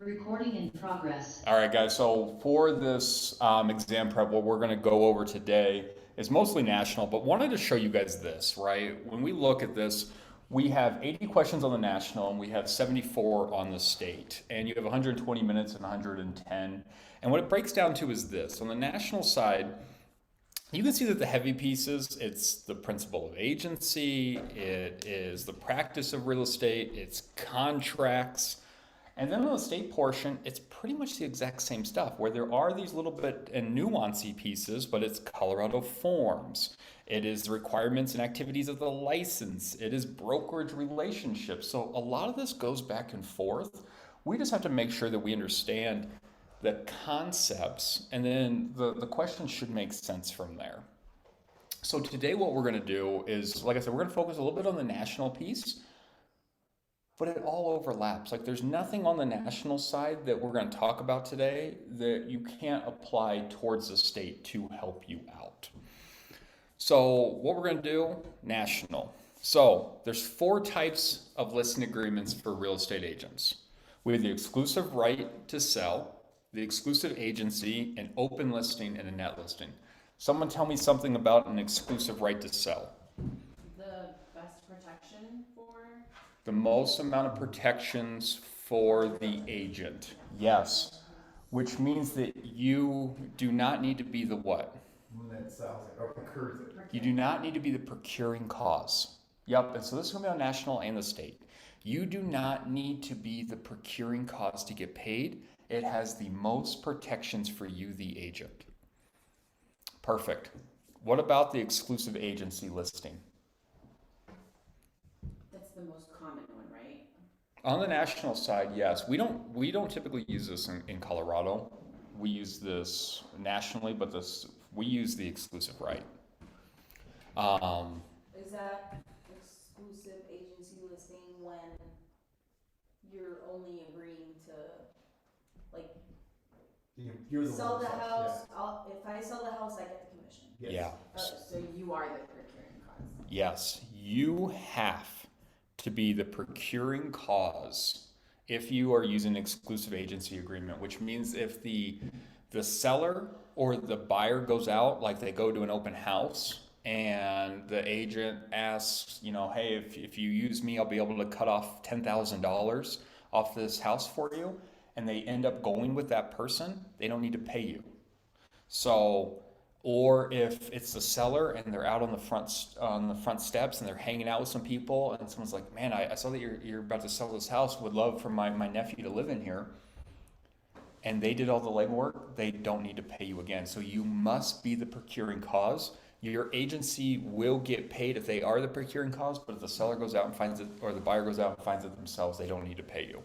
Recording in progress. All right, guys, so for this exam prep, what we're going to go over today is mostly national, but wanted to show you guys this, right? When we look at this, we have 80 questions on the national and we have 74 on the state, and you have 120 minutes and 110. And what it breaks down to is this. On the national side, you can see that the heavy pieces, it's the principle of agency, it is the practice of real estate, it's contracts. And then on the state portion, it's pretty much the exact same stuff where there are these little bit and nuancy pieces, but it's Colorado forms. It is the requirements and activities of the license. It is brokerage relationships. So a lot of this goes back and forth. We just have to make sure that we understand the concepts, and then the questions should make sense from there. So today what we're going to do is, like I said, we're going to focus a little bit on the national piece, but it all overlaps. Like there's nothing on the national side that we're going to talk about today that you can't apply towards the state to help you out. So what we're going to do, national. So there's 4 types of listing agreements for real estate agents. We have the exclusive right to sell, the exclusive agency, an open listing, and a net listing. Someone tell me something about an exclusive right to sell. The best protection for? The most amount of protections for the agent. Yes. Which means that you do not need to be the what? That sells it or procures it. You do not need to be the procuring cause. Yep, and so this is going to be on national and the state. You do not need to be the procuring cause to get paid. It has the most protections for you, the agent. Perfect. What about the exclusive agency listing? That's the most common one, right? On the national side, yes. We don't typically use this in Colorado. We use this nationally, but we use the exclusive right. Is that exclusive agency listing when you're only agreeing to, like, You're the sell one the that sells, house? If I sell the house, I get the commission. Yes. Yeah. So you are the procuring cause. Yes, you have to be the procuring cause if you are using an exclusive agency agreement, which means if the seller or the buyer goes out, like they go to an open house and the agent asks, hey, if you use me, I'll be able to cut off $10,000 off this house for you, and they end up going with that person, they don't need to pay you. So, or if it's the seller and they're out on the front steps and they're hanging out with some people and someone's like, man, I saw that you're about to sell this house, would love for my nephew to live in here, and they did all the legwork, they don't need to pay you again. So you must be the procuring cause. Your agency will get paid if they are the procuring cause, but if the seller goes out and finds it, or the buyer goes out and finds it themselves, they don't need to pay you.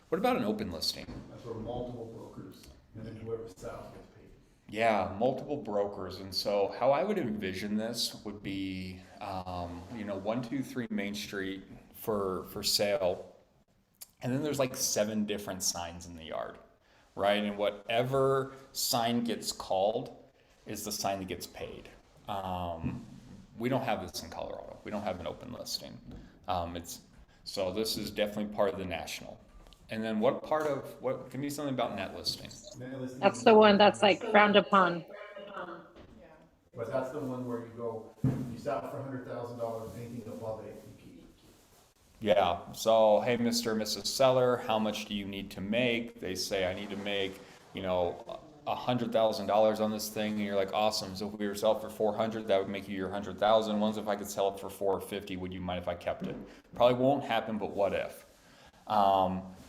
What about an open listing? That's where multiple brokers, and then whoever sells gets paid. Yeah, multiple brokers. And so how I would envision this would be, 123 Main Street for sale. And then there's like 7 different signs in the yard, right? And whatever sign gets called is the sign that gets paid. We don't have this in Colorado. We don't have an open listing. So this is definitely part of the national. And then what give me something about net listing? That's the one that's like frowned upon. But that's the one where you sell it for $100,000, anything above it, you keep. Yeah, so hey, Mr. and Mrs. Seller, how much do you need to make? They say, I need to make, $100,000 on this thing, and you're like, awesome. So if we were to sell it for 400, that would make you your 100,000. Ones if I could sell it for 450, would you mind if I kept it? Probably won't happen, but what if?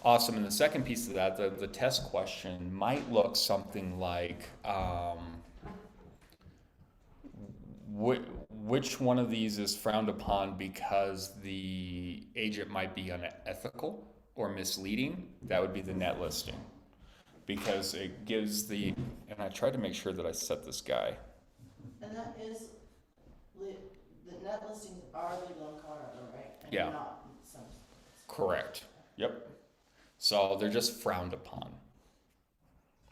Awesome. And the second piece of that, the test question might look something like, which one of these is frowned upon because the agent might be unethical or misleading? That would be the net listing, because it gives and I tried to make sure that I set this guy. And that is, the net listings are legal in Colorado, right? And Yeah. not in some states. Correct. Yep. So they're just frowned upon.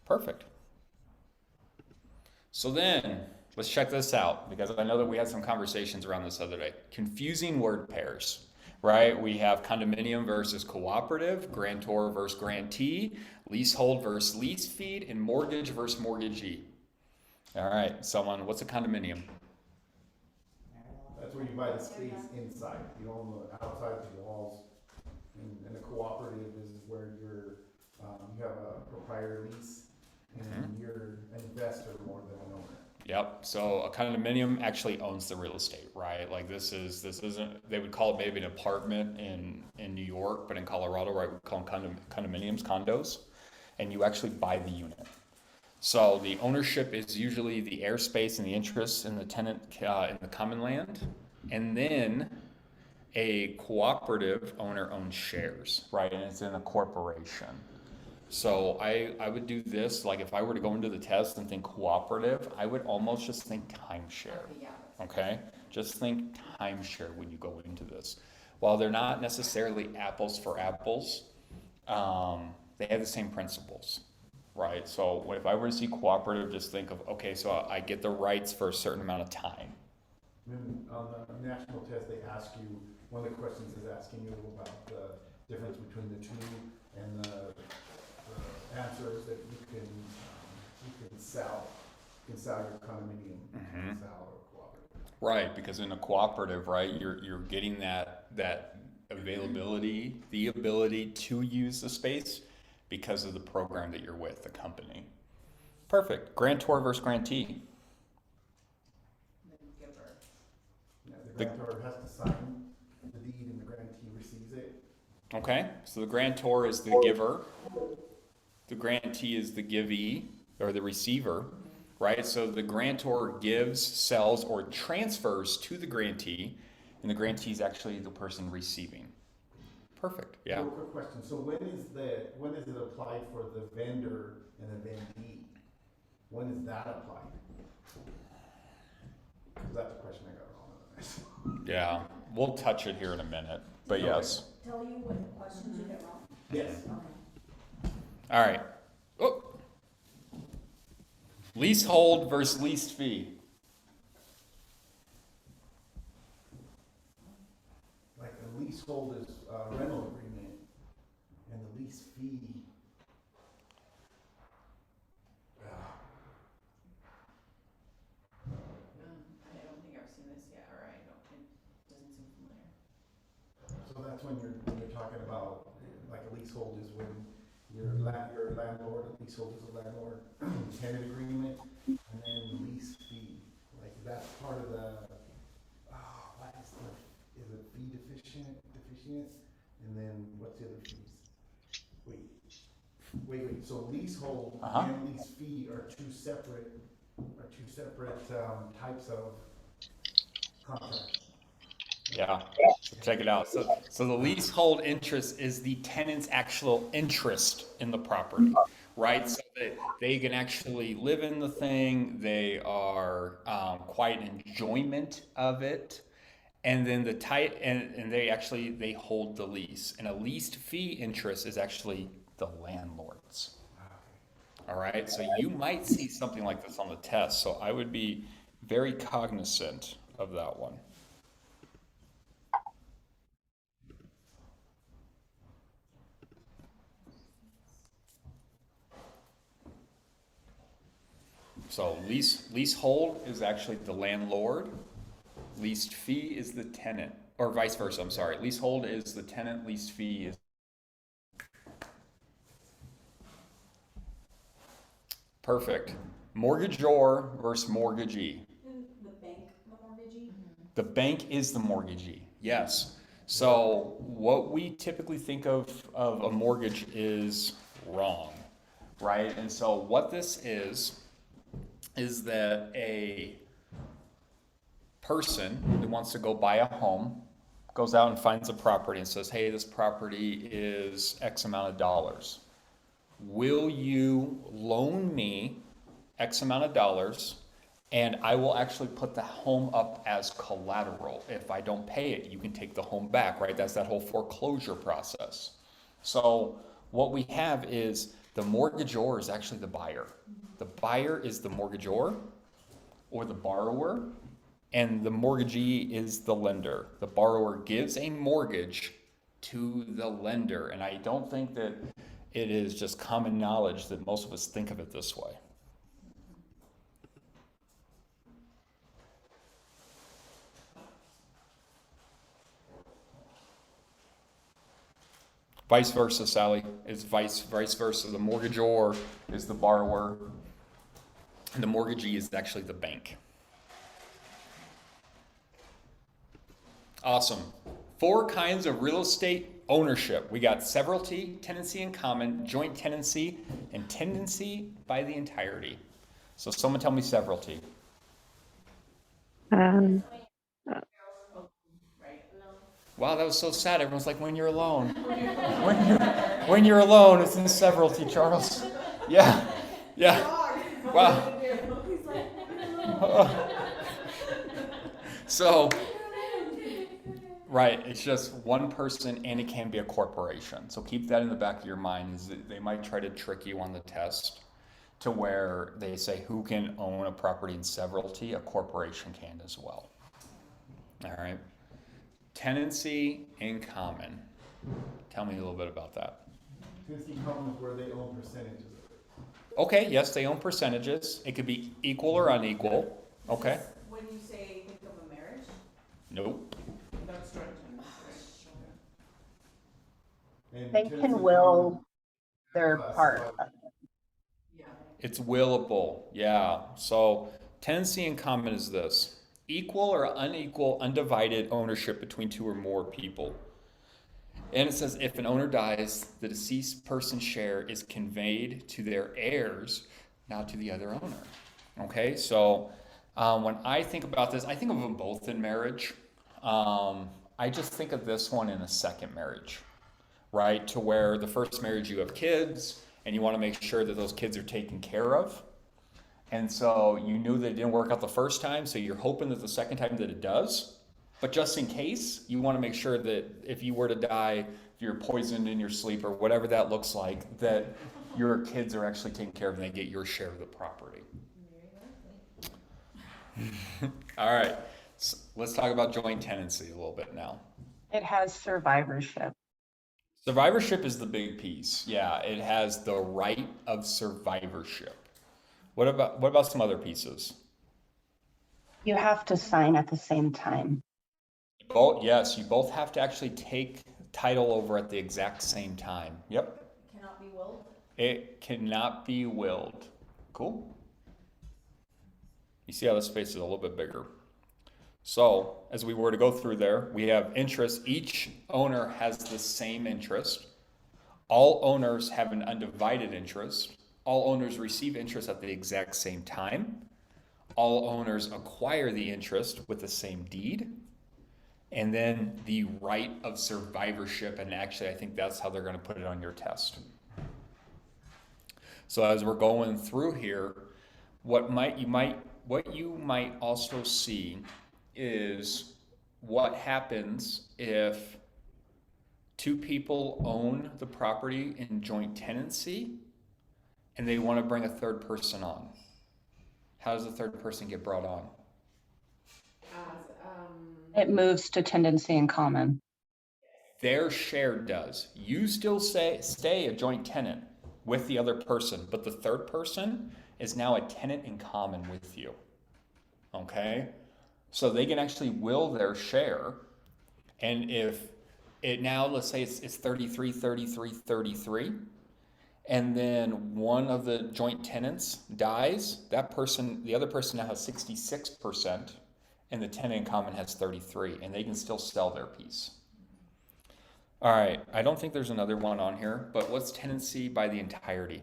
Perfect. So then, let's check this out, because I know that we had some conversations around this other day. Confusing word pairs. right? We have condominium versus cooperative, grantor versus grantee, leasehold versus lease feed, and mortgage versus mortgagee. All right, someone, what's a condominium? That's where you buy the space inside, you own the outside of the walls. And a cooperative is where you have a proprietor lease, and you're an investor more than an owner. Yep. So a condominium actually owns the real estate, right? Like this isn't, they would call it maybe an apartment in New York, but in Colorado, right, we call them condominiums, condos, and you actually buy the unit. So the ownership is usually the airspace and the interest in the tenant in the common land, and then a cooperative owner owns shares, right? And it's in a corporation. So I would do this, like if I were to go into the test and think cooperative, I would almost just think timeshare, Okay, yeah. okay? Just think timeshare when you go into this. While they're not necessarily apples for apples, they have the same principles, right? So if I were to see cooperative, just think of, okay, so I get the rights for a certain amount of time. Then on the national test, they ask you, one of the questions is asking you about the difference between the two, and the answer is that you can sell your condominium, you can sell or cooperative. Right, because in a cooperative, right, you're getting that availability, the ability to use the space because of the program that you're with, the company. Perfect. Grantor versus grantee. The giver. Yeah, the grantor has to sign the deed and the grantee receives it. Okay, so the grantor is the giver, the grantee is the givee or the receiver, right? So the grantor gives, sells, or transfers to the grantee, and the grantee is actually the person receiving. Perfect. Yeah. Real quick question. So when is it applied for the vendor and the vendee? When is that applied? Because that's a question I got wrong on the Yeah, we'll touch it here in a minute, but Okay. yes. Tell you what the questions you get wrong? Yes. Okay. All right. Oh. Leasehold versus leased fee. Like a leasehold is a rental agreement, and the lease fee. I don't think I've seen this yet, or it doesn't seem familiar. So that's when you're talking about, like a leasehold is when you're a landlord, a leasehold is a landlord, tenant agreement, and then lease fee. Like that's part of the, what is it fee deficient? And then what's the other fees? Wait, so leasehold and lease fee are two separate types of contracts. Yeah, check it out. So the leasehold interest is the tenant's actual interest in the property, right? So they can actually live in the thing. They are quite enjoyment of it. And then and they hold the lease. And a leased fee interest is actually the landlord's. All right, so you might see something like this on the test. So I would be very cognizant of that one. So leasehold is actually the landlord. Leased fee is the tenant, or vice versa. I'm sorry. Leasehold is the tenant. Leased fee is. Perfect. Mortgagor versus mortgagee. And the bank, the mortgagee? The bank is the mortgagee. Yes. So what we typically think of a mortgage is wrong, right? And so what this is that a person who wants to go buy a home goes out and finds a property and says, hey, this property is X amount of dollars. Will you loan me X amount of dollars, and I will actually put the home up as collateral. If I don't pay it, you can take the home back, right? That's that whole foreclosure process. So what we have is the mortgagor is actually the buyer. The buyer is the mortgagor or the borrower, and the mortgagee is the lender. The borrower gives a mortgage to the lender, and I don't think that it is just common knowledge that most of us think of it this way. Vice versa, Sally, is vice versa. The mortgagor is the borrower, and the mortgagee is actually the bank. Awesome. 4 kinds of real estate ownership. We got severalty, tenancy in common, joint tenancy, and tenancy by the entirety. So someone tell me severalty. Um, Right? Wow, that was so sad. Everyone's like, when you're alone. when you're alone, it's in severalty, Charles. Yeah. Yeah. Wow. So, right, it's just one person and it can be a corporation. So keep that in the back of your mind. Is that they might try to trick you on the test to where they say who can own a property in severalty. A corporation can as well. All right. Tenancy in common. Tell me a little bit about that. Tenancy in common is where they own percentages of it. Okay, yes, they own percentages. It could be equal or unequal. Okay. When you say think of a marriage, Nope. that's joint tenants, right? And They tenancy can in will common their classified- part. Yeah. It's willable. Yeah. So tenancy in common is this. Equal or unequal undivided ownership between 2 or more people. And it says if an owner dies, the deceased person's share is conveyed to their heirs, not to the other owner. Okay, so when I think about this, I think of them both in marriage. I just think of this one in a second marriage, right? To where the first marriage you have kids and you want to make sure that those kids are taken care of. And so you knew that it didn't work out the first time, so you're hoping that the second time that it does. But just in case, you want to make sure that if you were to die, if you're poisoned in your sleep or whatever that looks like, that your kids are actually taken care of and they get your share of the property. All right, so let's talk about joint tenancy a little bit now. It has survivorship. Survivorship is the big piece. Yeah, it has the right of survivorship. What about some other pieces? You have to sign at the same time. Yes, you both have to actually take title over at the exact same time. Yep. Cannot be willed. It cannot be willed. Cool. You see how this space is a little bit bigger. So, as we were to go through there, we have interest. Each owner has the same interest. All owners have an undivided interest. All owners receive interest at the exact same time. All owners acquire the interest with the same deed. And then the right of survivorship, and actually I think that's how they're going to put it on your test. So as we're going through here, what you might also see is what happens if 2 people own the property in joint tenancy and they want to bring a third person on. How does the third person get brought on? It moves to tenancy in common. Their share does. You still stay a joint tenant with the other person, but the third person is now a tenant in common with you. Okay? So they can actually will their share. And if it now, let's say it's 33, 33, 33, and then one of the joint tenants dies, the other person now has 66%, and the tenant in common has 33, and they can still sell their piece. All right, I don't think there's another one on here, but what's tenancy by the entirety?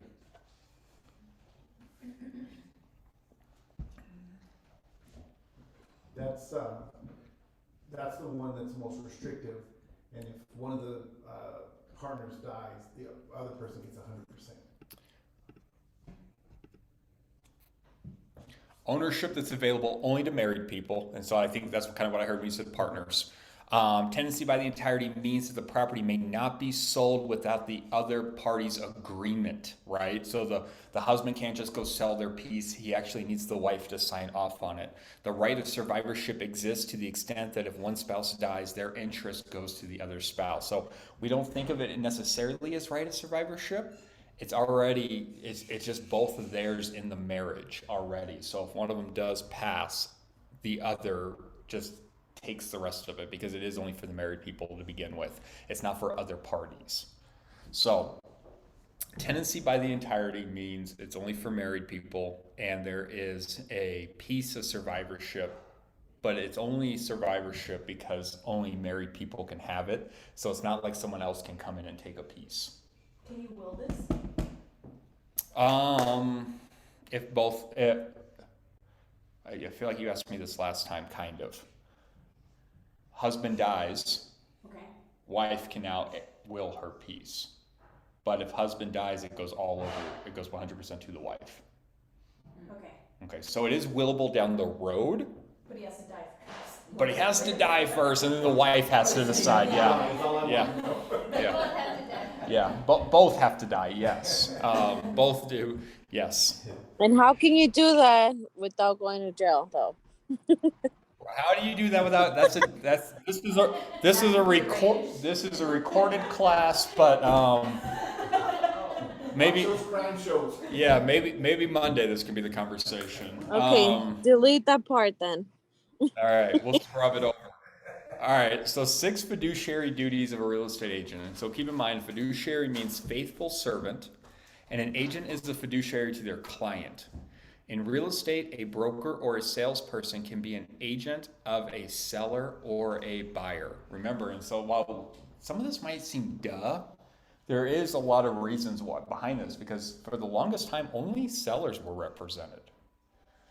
That's the one that's most restrictive, and if one of the partners dies, the other person gets 100%. Ownership that's available only to married people, and so I think that's kind of what I heard when you said partners. Tenancy by the entirety means that the property may not be sold without the other party's agreement, right? So the husband can't just go sell their piece. He actually needs the wife to sign off on it. The right of survivorship exists to the extent that if one spouse dies, their interest goes to the other spouse. So we don't think of it necessarily as right of survivorship. It's just both of theirs in the marriage already. So if one of them does pass, the other just takes the rest of it because it is only for the married people to begin with. It's not for other parties. So tenancy by the entirety means it's only for married people, and there is a piece of survivorship, but it's only survivorship because only married people can have it. So it's not like someone else can come in and take a piece. Can you will this? I feel like you asked me this last time, kind of. Husband dies, Okay. wife can now will her piece. But if husband dies, it goes all over, it goes 100% to the wife. Okay. Okay, so it is willable down the road, But he has to die first. but he has to die first, and then the wife has to decide, both have to die, yes. Both do, yes. And how can you do that without going to jail, though? How do you do that without, this is a recorded class, but, maybe, Crime shows. yeah, maybe Monday this can be the conversation. Okay, delete that part then. All right, we'll scrub it over. All right, so 6 fiduciary duties of a real estate agent. And so keep in mind, fiduciary means faithful servant, and an agent is the fiduciary to their client. In real estate, a broker or a salesperson can be an agent of a seller or a buyer. Remember, and so while some of this might seem duh, there is a lot of reasons behind this, because for the longest time, only sellers were represented.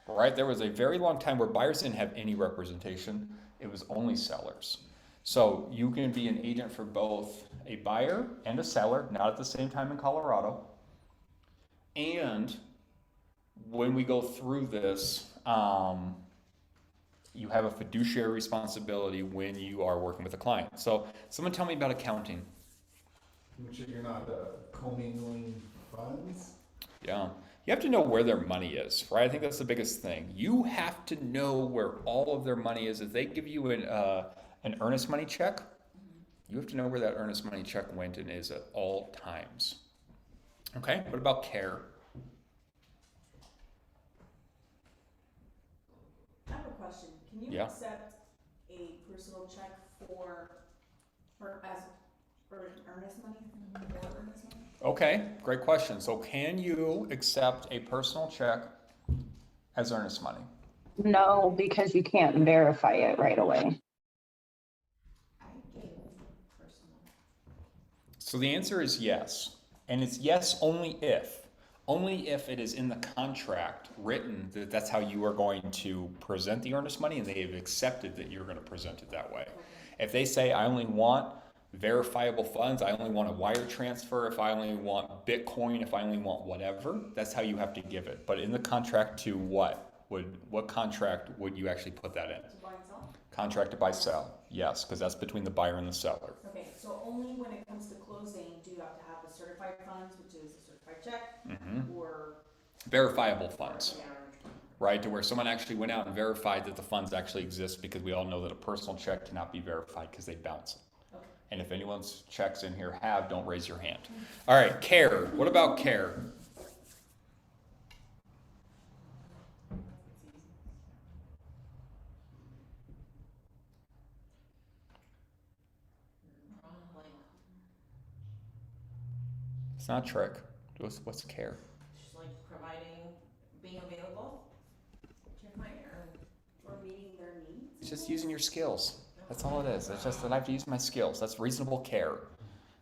Right? There was a very long time where buyers didn't have any representation. It was only sellers. So you can be an agent for both a buyer and a seller, not at the same time in Colorado. And when we go through this, you have a fiduciary responsibility when you are working with a client. So someone tell me about accounting. Make sure you're not commingling funds. Yeah. You have to know where their money is, right? I think that's the biggest thing. You have to know where all of their money is. If they give you an earnest money check, you have to know where that earnest money check went and is at all times. Okay, what about care? I have a question. Can you Yeah. accept a personal check for an earnest money? For earnest money? Okay, great question. So can you accept a personal check as earnest money? No, because you can't verify it right away. I gave personal. So the answer is yes. And it's yes only if it is in the contract written that that's how you are going to present the earnest money and they have accepted that you're going to present it that way. If they say, I only want verifiable funds, I only want a wire transfer, if I only want Bitcoin, if I only want whatever, that's how you have to give it. But in the contract to what contract would you actually put that in? To buy and sell? Contract to buy sell, yes, because that's between the buyer and the seller. Okay, so only when it comes to closing do you have to have the certified funds, which is a certified check, or? Verifiable funds, Yeah. right? To where someone actually went out and verified that the funds actually exist, because we all know that a personal check cannot be verified because they bounce. Okay. And if anyone's checks in here don't raise your hand. All right, care. What about care? It's not a trick. What's care? Just like providing, being available to your client Or meeting their needs? It's just using your skills. That's all it is. It's just that I have to use my skills. That's reasonable care.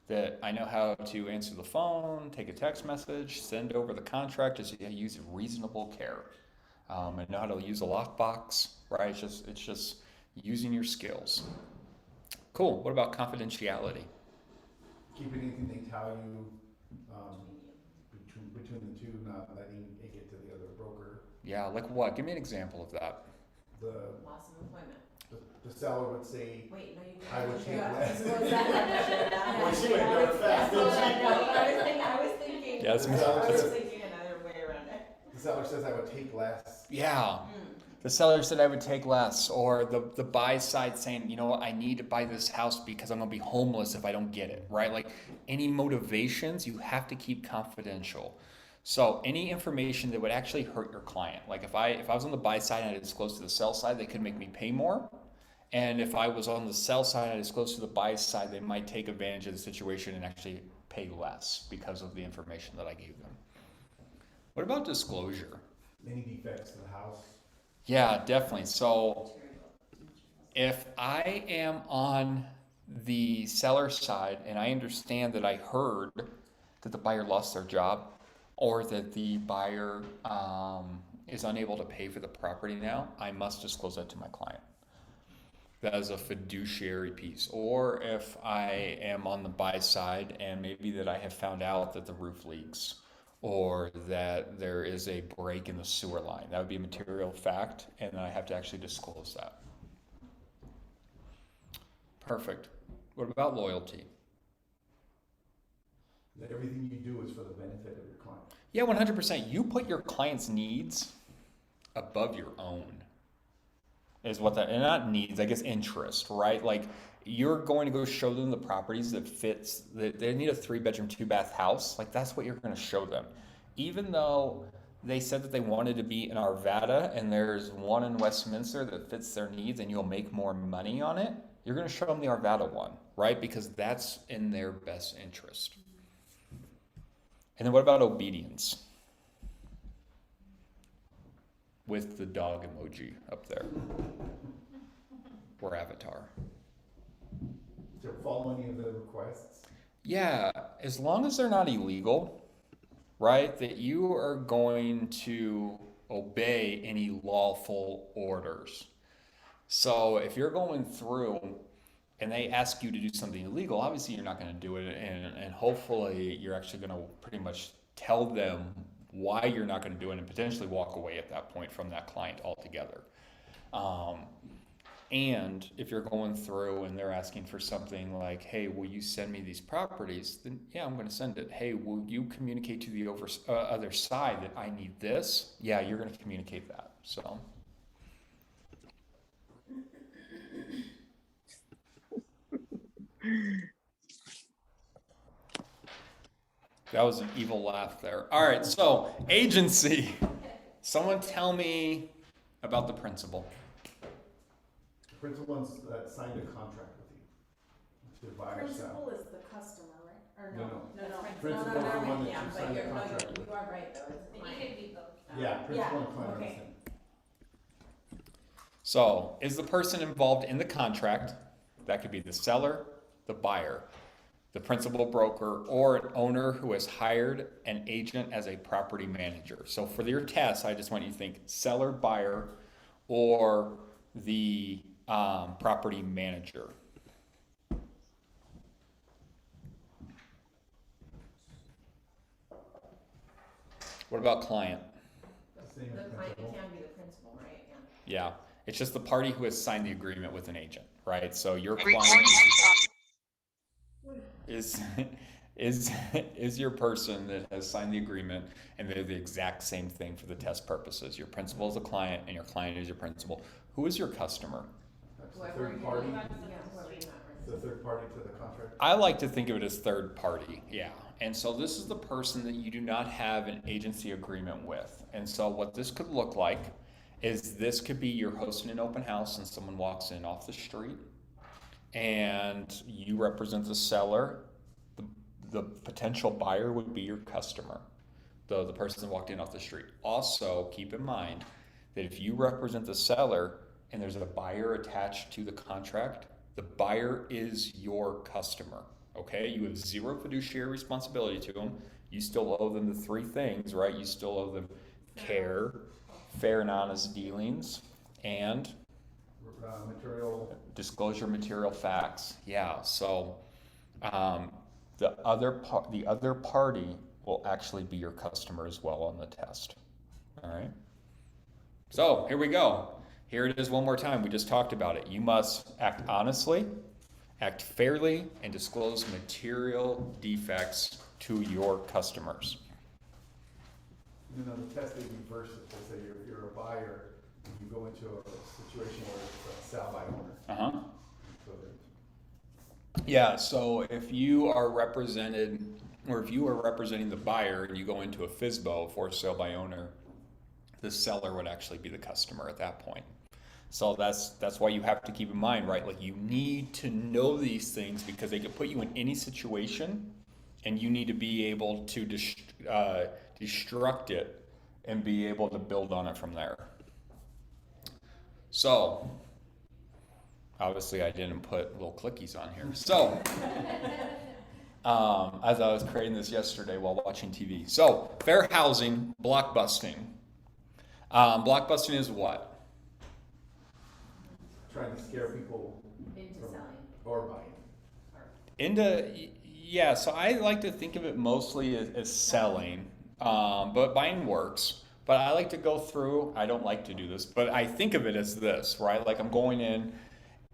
That I know how to answer the phone, take a text message, send over the contract. I use reasonable care. I know how to use a lockbox, right? It's just using your skills. Cool. What about confidentiality? Keep anything they tell you between the two, not letting it get to the other broker. Yeah, like what? Give me an example of that. The loss of employment. the seller would say, Wait, no, you didn't. I would You take have to less. disclose that. Well, she went there fast, didn't she? I was thinking. Yeah, that's- I was thinking another way around it. the seller says I would take less. Yeah. The seller said I would take less, or the buy side saying, you know what, I need to buy this house because I'm gonna be homeless if I don't get it, right? Like any motivations you have to keep confidential. So any information that would actually hurt your client, like if I was on the buy side and I disclosed to the sell side, they could make me pay more. And if I was on the sell side and I disclosed to the buy side, they might take advantage of the situation and actually pay less because of the information that I gave them. What about disclosure? Any defects to the house? Yeah, definitely. So if I am on the seller side and I understand that I heard that the buyer lost their job or that the buyer is unable to pay for the property now, I must disclose that to my client. That is a fiduciary piece. Or if I am on the buy side and maybe that I have found out that the roof leaks or that there is a break in the sewer line, that would be a material fact, and I have to actually disclose that. Perfect. What about loyalty? That everything you do is for the benefit of your client. Yeah, 100%. You put your client's needs above your own. Is what that, and not needs, I guess interest, right? Like you're going to go show them the properties that fits, that they need a 3-bedroom, 2-bath house. Like that's what you're going to show them. Even though they said that they wanted to be in Arvada and there's one in Westminster that fits their needs and you'll make more money on it, you're going to show them the Arvada one, right? Because that's in their best interest. And then what about obedience? With the dog emoji up there. Or avatar. To follow any of the requests. Yeah, as long as they're not illegal, right? That you are going to obey any lawful orders. So if you're going through and they ask you to do something illegal, obviously you're not going to do it, and hopefully you're actually going to pretty much tell them why you're not going to do it and potentially walk away at that point from that client altogether. And if you're going through and they're asking for something like, hey, will you send me these properties? Then yeah, I'm going to send it. Hey, will you communicate to the other side that I need this? Yeah, you're going to communicate that. So. That was an evil laugh there. All right, so agency. Someone tell me about the principal. The principal ones that signed a contract with you. To buy or sell. Principal is the customer, right? Or No, no? No, Principal is the one that yeah, you but signed a you're, no, contract with. you are right though, it's And client. you can be both. Yeah, principal and client are the okay. same. So, is the person involved in the contract? That could be the seller, the buyer, the principal broker, or an owner who has hired an agent as a property manager. So for your test, I just want you to think seller, buyer, or the property manager. What about client? Same The as client principal. can be the principal, right? Yeah. Yeah, it's just the party who has signed the agreement with an agent, right? So your client is your person that has signed the agreement, and they're the exact same thing for the test purposes. Your principal is a client, and your client is your principal. Who is your customer? That's the Whoever third you party. Yeah, whoever you're not The third party to the contract. I like to think of it as third party, yeah. And so this is the person that you do not have an agency agreement with. And so what this could look like is this could be you're hosting an open house and someone walks in off the street and you represent the seller. The potential buyer would be your customer, the person that walked in off the street. Also, keep in mind that if you represent the seller and there's a buyer attached to the contract, the buyer is your customer, okay? You have zero fiduciary responsibility to them. You still owe them the 3 things, right? You still owe them care, fair and honest dealings, and Material. disclosure material facts. Yeah, so the other party will actually be your customer as well on the test. All right. So here we go. Here it is one more time. We just talked about it. You must act honestly, act fairly, and disclose material defects to your customers. You know, the test they reverse it. They say if you're a buyer, you go into a situation where it's a sell by owner. Uh-huh. So Yeah, so if you are represented, or if you are representing the buyer and you go into a FSBO, for sale by owner, the seller would actually be the customer at that point. So that's why you have to keep in mind, right? Like you need to know these things because they could put you in any situation, and you need to be able to destruct it and be able to build on it from there. So obviously I didn't put little clickies on here. So as I was creating this yesterday while watching TV. So fair housing, blockbusting. Blockbusting is what? trying to scare people Into from- selling. or buying. Yeah, so I like to think of it mostly as selling, but buying works. But I like to go through, I don't like to do this, but I think of it as this, right? Like I'm going in,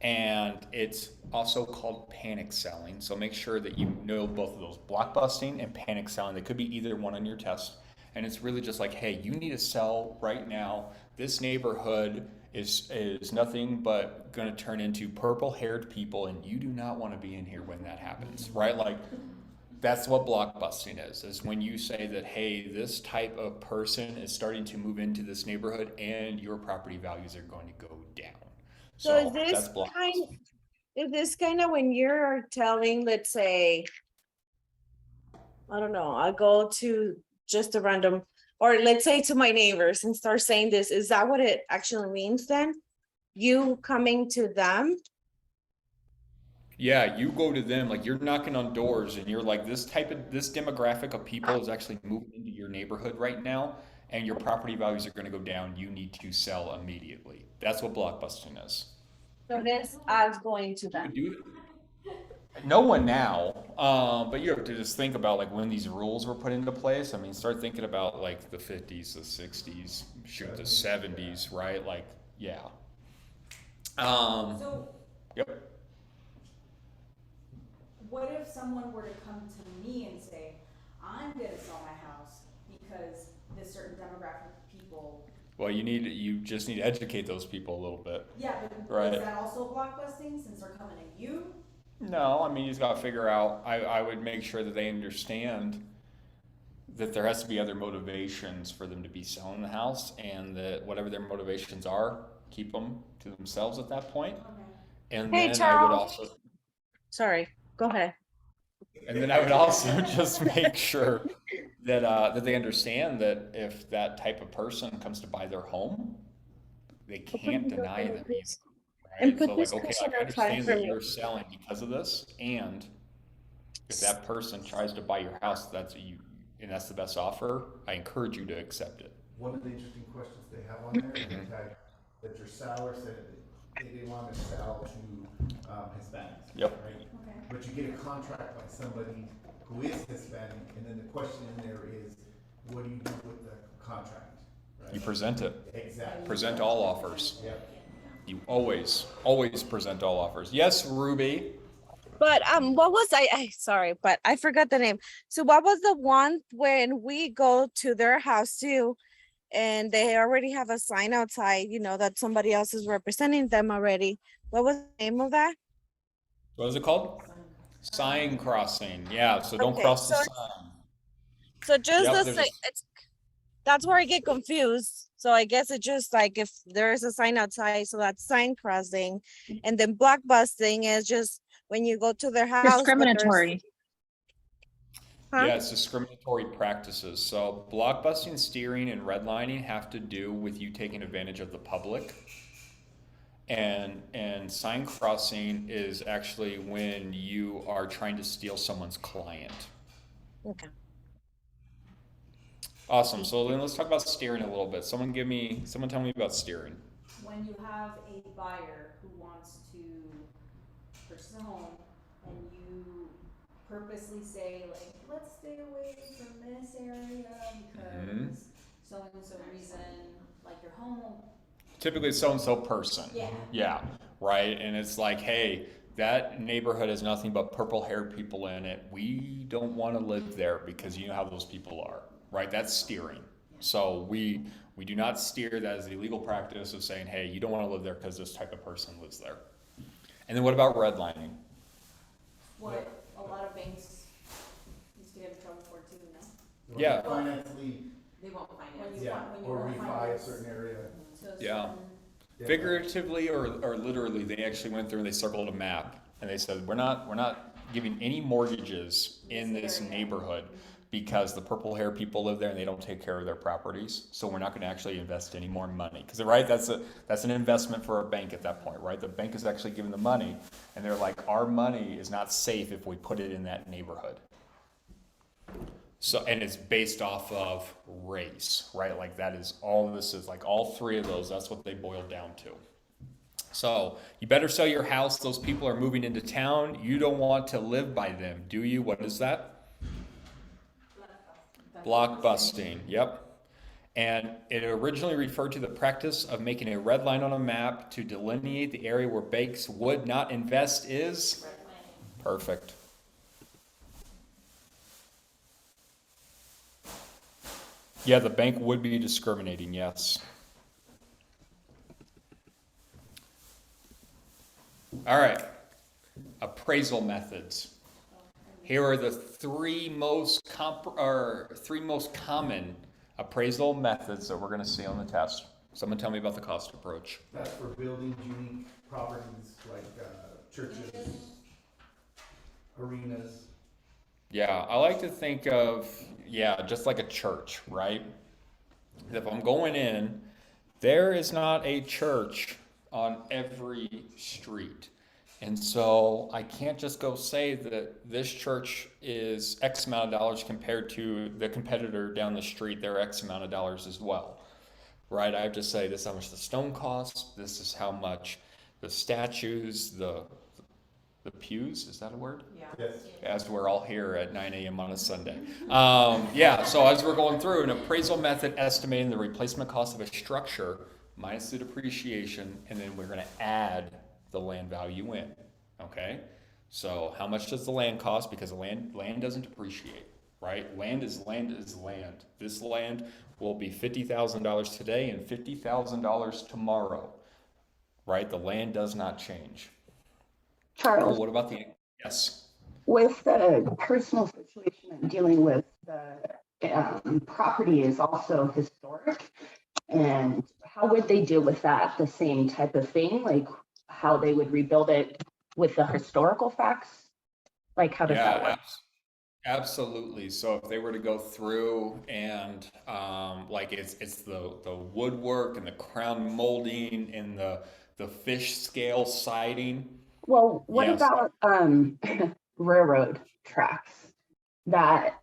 and it's also called panic selling. So make sure that you know both of those, blockbusting and panic selling. They could be either one on your test. And it's really just like, hey, you need to sell right now. This neighborhood is nothing but going to turn into purple-haired people, and you do not want to be in here when that happens, right? Like that's what blockbusting is when you say that, hey, this type of person is starting to move into this neighborhood and your property values are going to go down. So is that's this blockbusting. kind of when you're telling, let's say, I don't know, I go to just a random, or let's say to my neighbors and start saying this, is that what it actually means then? You coming to them? Yeah, you go to them, like you're knocking on doors and you're like, this demographic of people is actually moving into your neighborhood right now, and your property values are going to go down. You need to sell immediately. That's what blockbusting is. So this, I was going to You them. could do no one now, but you have to just think about like when these rules were put into place. I mean, start thinking about like the 50s, the 60s, shoot, the 70s, right? Like, yeah. So Yep. what if someone were to come to me and say, I'm gonna sell my house because this certain demographic of people, Well, you just need to educate those people a little bit. yeah, but Right. is that also blockbusting since they're coming to you? No, I mean, you just got to figure out, I would make sure that they understand that there has to be other motivations for them to be selling the house, and that whatever their motivations are, keep them to themselves at that point. Okay. And Hey, then I would Charles. also, Sorry, go ahead. and then I would also just make sure that they understand that if that type of person comes to buy their home, they can't deny them either. And Right? put So this like, okay, question I outside understand for that me. you're selling because of this, and if that person tries to buy your house, that's the best offer, I encourage you to accept it. One of the interesting questions they have on there is that your seller said that they didn't want to sell to Hispanics. Yep. Right? Okay. But you get a contract by somebody who is Hispanic, and then the question in there is, what do you do with the contract? Right? You present it. Exactly. Present all offers. Yep. You always present all offers. Yes, Ruby. But what was sorry, but I forgot the name. So what was the one when we go to their house too, and they already have a sign outside, that somebody else is representing them already? What was the name of that? What is it called? Sign crossing. Yeah, so don't Okay, cross the so sign. So just Yep, the there's that's where I get confused. So I guess it's just like if there is a sign outside, so that's sign crossing, and then blockbusting is just when you go to their house. but there's- Discriminatory. Huh? Yeah, it's discriminatory practices. So blockbusting, steering, and redlining have to do with you taking advantage of the public. And sign crossing is actually when you are trying to steal someone's client. Okay. Awesome. So then let's talk about steering a little bit. Someone tell me about steering. When you have a buyer who wants to purchase a home and you purposely say like, let's stay away from this area because so and so reason, like your home typically so-and-so person. Yeah. Yeah, right? And it's like, hey, that neighborhood has nothing but purple-haired people in it. We don't want to live there because you know how those people are, right? That's steering. So we do not steer. That is the illegal practice of saying, hey, you don't want to live there because this type of person lives there. And then what about redlining? What a lot of banks used to get in trouble for too, no? Yeah. Finance lead, They won't When finance. you yeah, want- when you or want refi a finance. certain area. To a Yeah. certain- Yeah. Figuratively or literally, they actually went through and they circled a map and they said, we're not giving any mortgages in this neighborhood because the purple hair people live there and they don't take care of their properties. So we're not going to actually invest any more money. Because, right, that's an investment for a bank at that point, right? The bank is actually giving the money and they're like, our money is not safe if we put it in that neighborhood. So, and it's based off of race, right? Like that is all this is, like all three of those, that's what they boil down to. So you better sell your house. Those people are moving into town. You don't want to live by them, do you? What is that? Blockbusting. Yep. And it originally referred to the practice of making a red line on a map to delineate the area where banks would not invest is perfect. Yeah, the bank would be discriminating, yes. All right, appraisal methods. Here are the three most common appraisal methods that we're going to see on the test. Someone tell me about the cost approach. That's for buildings, unique properties like churches, arenas. Yeah, I like to think of, just like a church, right? If I'm going in, there is not a church on every street. And so I can't just go say that this church is X amount of dollars compared to the competitor down the street, they're X amount of dollars as well, right? I have to say this is how much the stone costs, this is how much the statues, the pews, is that a word? Yeah. Yes. As we're all here at 9 a.m. on a Sunday. So as we're going through an appraisal method estimating the replacement cost of a structure minus the depreciation, and then we're going to add the land value in, okay? So how much does the land cost? Because the land doesn't depreciate, right? Land is land. This land will be $50,000 today and $50,000 tomorrow, right? The land does not change. Charles, Oh, what about the, yes? with the personal situation I'm dealing with, the property is also historic. And how would they deal with that? The same type of thing, like how they would rebuild it with the historical facts? Like how does that work? Absolutely. So if they were to go through and like it's the woodwork and the crown molding and the fish scale siding. Well, what Yes. about railroad tracks? That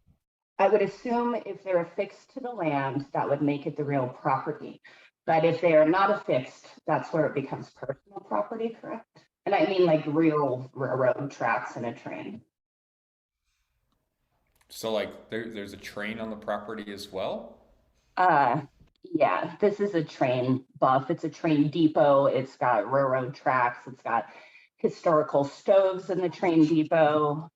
I would assume if they're affixed to the land, that would make it the real property. But if they are not affixed, that's where it becomes personal property, correct? And I mean like real railroad tracks in a train. So like there's a train on the property as well. Yeah, this is a train buff. It's a train depot. It's got railroad tracks. It's got historical stoves in the train depot.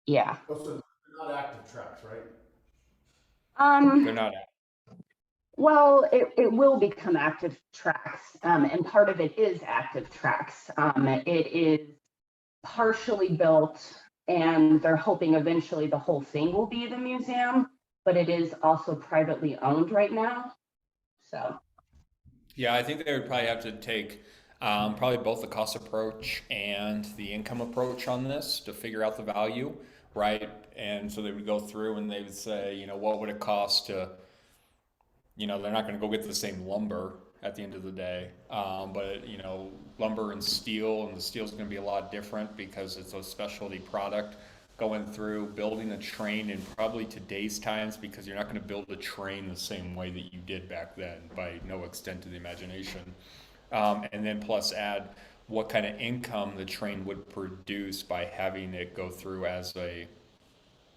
Yeah. Oh, so they're not active tracks, right? They're not. Well, it will become active tracks, and part of it is active tracks. It is partially built, and they're hoping eventually the whole thing will be the museum, but it is also privately owned right now. So, Yeah, I think they would probably have to take probably both the cost approach and the income approach on this to figure out the value, right? And so they would go through and they would say, what would it cost to, they're not going to go get the same lumber at the end of the day. But lumber and the steel is going to be a lot different because it's a specialty product. Going through building a train in probably today's times, because you're not going to build a train the same way that you did back then by no extent to the imagination. And then plus add what kind of income the train would produce by having it go through as a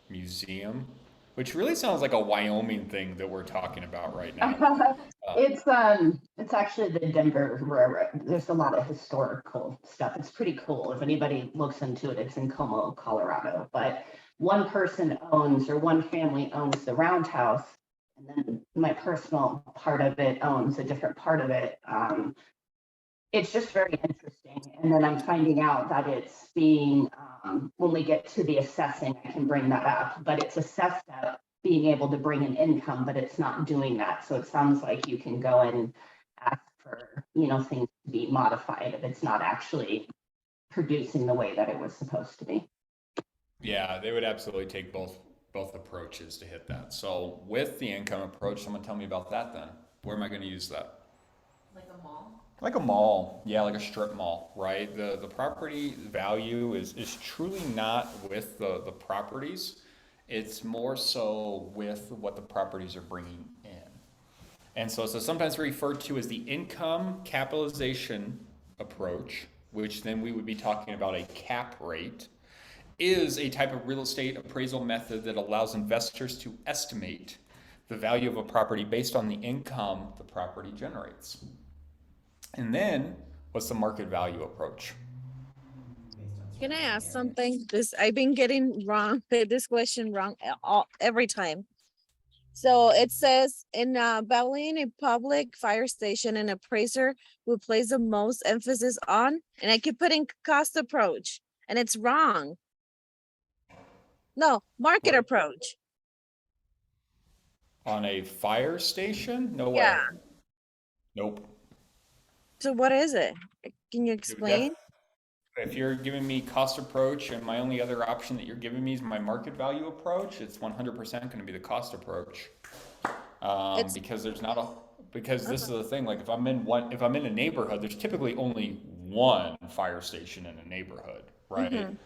museum, which really sounds like a Wyoming thing that we're talking about right now. It's actually the Denver Railroad. There's a lot of historical stuff. It's pretty cool. If anybody looks into it, it's in Como, Colorado. But one person owns, or one family owns the roundhouse, and then my personal part of it owns a different part of it. It's just very interesting. And then I'm finding out that it's being, when we get to the assessing, I can bring that up, but it's assessed at being able to bring an income, but it's not doing that. So it sounds like you can go and ask for, things to be modified if it's not actually producing the way that it was supposed to be. Yeah, they would absolutely take both approaches to hit that. So with the income approach, someone tell me about that then. Where am I going to use that? Like a mall? Like a mall, yeah, like a strip mall, right? The property value is truly not with the properties. It's more so with what the properties are bringing in. And so sometimes referred to as the income capitalization approach, which then we would be talking about a cap rate, is a type of real estate appraisal method that allows investors to estimate the value of a property based on the income the property generates. And then, what's the market value approach? Can I ask something? I've been getting this question wrong every time. So it says in valuing a public fire station, an appraiser will place the most emphasis on, and I keep putting cost approach, and it's wrong. No, market What? approach. On a fire station? No way. Yeah. Nope. So what is it? Can you It would explain? If you're giving me cost approach and my only other option that you're giving me is my market value approach, it's 100% going to be the cost approach. Because there's not a, because this is the thing, like if I'm in a neighborhood, there's typically only one fire station in a neighborhood, right? Mhm.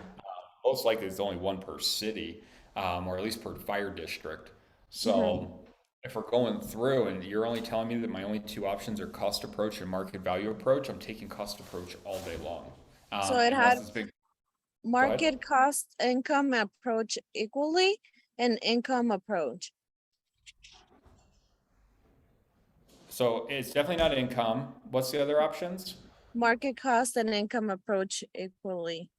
Most likely it's only one per city, or at least per fire district. So Mhm. if we're going through and you're only telling me that my only two options are cost approach and market value approach, I'm taking cost approach all day long. So it Unless had it's big. market cost income approach equally and income approach. So it's definitely not income. What's the other options? Market cost and income approach equally.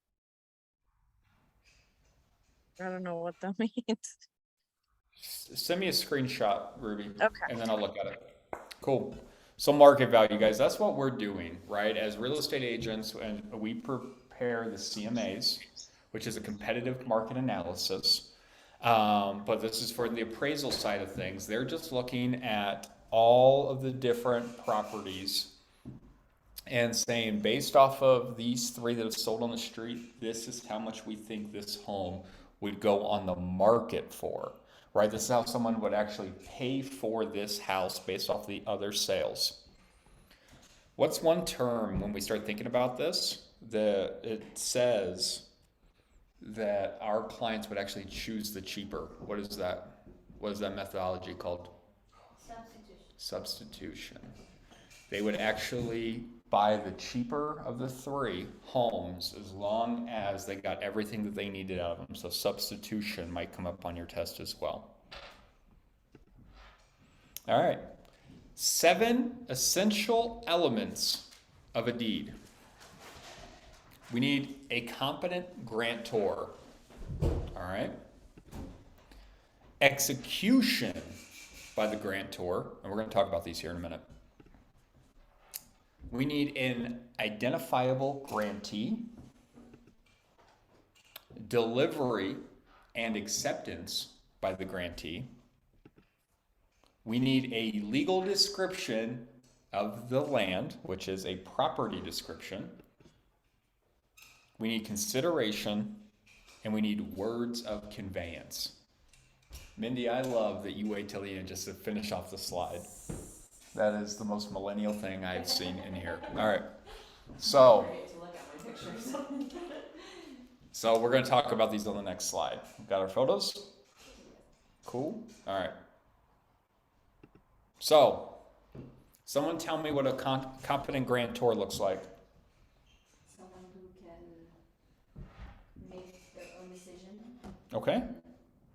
I don't know what that means. Send me a screenshot, Ruby, Okay. and then I'll look at it. Cool. So market value, guys, that's what we're doing, right? As real estate agents, and we prepare the CMAs, which is a competitive market analysis. But this is for the appraisal side of things. They're just looking at all of the different properties and saying, based off of these three that have sold on the street, this is how much we think this home would go on the market for, right? This is how someone would actually pay for this house based off the other sales. What's one term when we start thinking about this that it says that our clients would actually choose the cheaper? What is that? What is that methodology called? Substitution. They would actually buy the cheaper of the three homes as long as they got everything that they needed out of them. So substitution might come up on your test as well. All right. 7 essential elements of a deed. We need a competent grantor. All right. Execution by the grantor, and we're going to talk about these here in a minute. We need an identifiable grantee, delivery and acceptance by the grantee. We need a legal description of the land, which is a property description. We need consideration, and we need words of conveyance. Mindy, I love that you wait till the end just to finish off the slide. That is the most millennial thing I've seen in here. All right. So we're going to talk about these on the next slide. Got our photos? Cool. All right. So someone tell me what a competent grantor looks like. Someone who can make their own decision, Okay.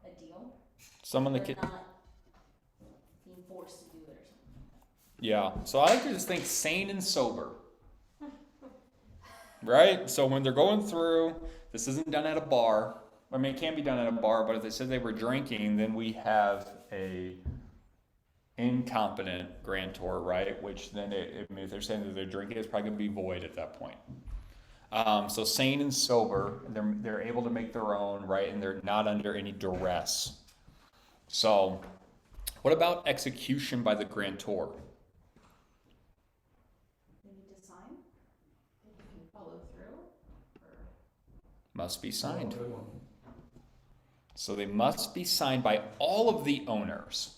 a deal, Someone that but can. not being forced to do it or something. Yeah, so I like to just think sane and sober. Right? So when they're going through, this isn't done at a bar. I mean, it can be done at a bar, but if they said they were drinking, then we have a incompetent grantor, right? Which then, I mean, if they're saying that they're drinking, it's probably going to be void at that point. So sane and sober, they're able to make their own, right? And they're not under any duress. So what about execution by the grantor? They need to sign? If you can follow through, or Must be signed. Good one. So they must be signed by all of the owners,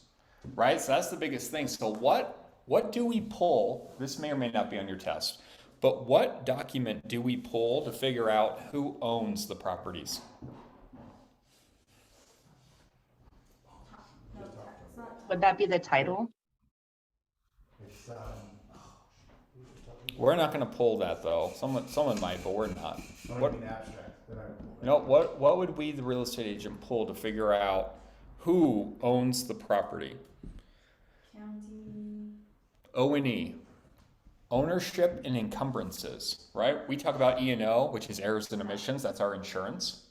right? So that's the biggest thing. So what do we pull? This may or may not be on your test, but what document do we pull to figure out who owns the properties? No, it's not. Would that be the title? It's, We're not going to pull that though. Someone might, but we're not. What? an abstract that I. No. What would we, the real estate agent, pull to figure out who owns the property? County. O&E. Ownership and encumbrances, right? We talk about E&O, which is errors and omissions. That's our insurance.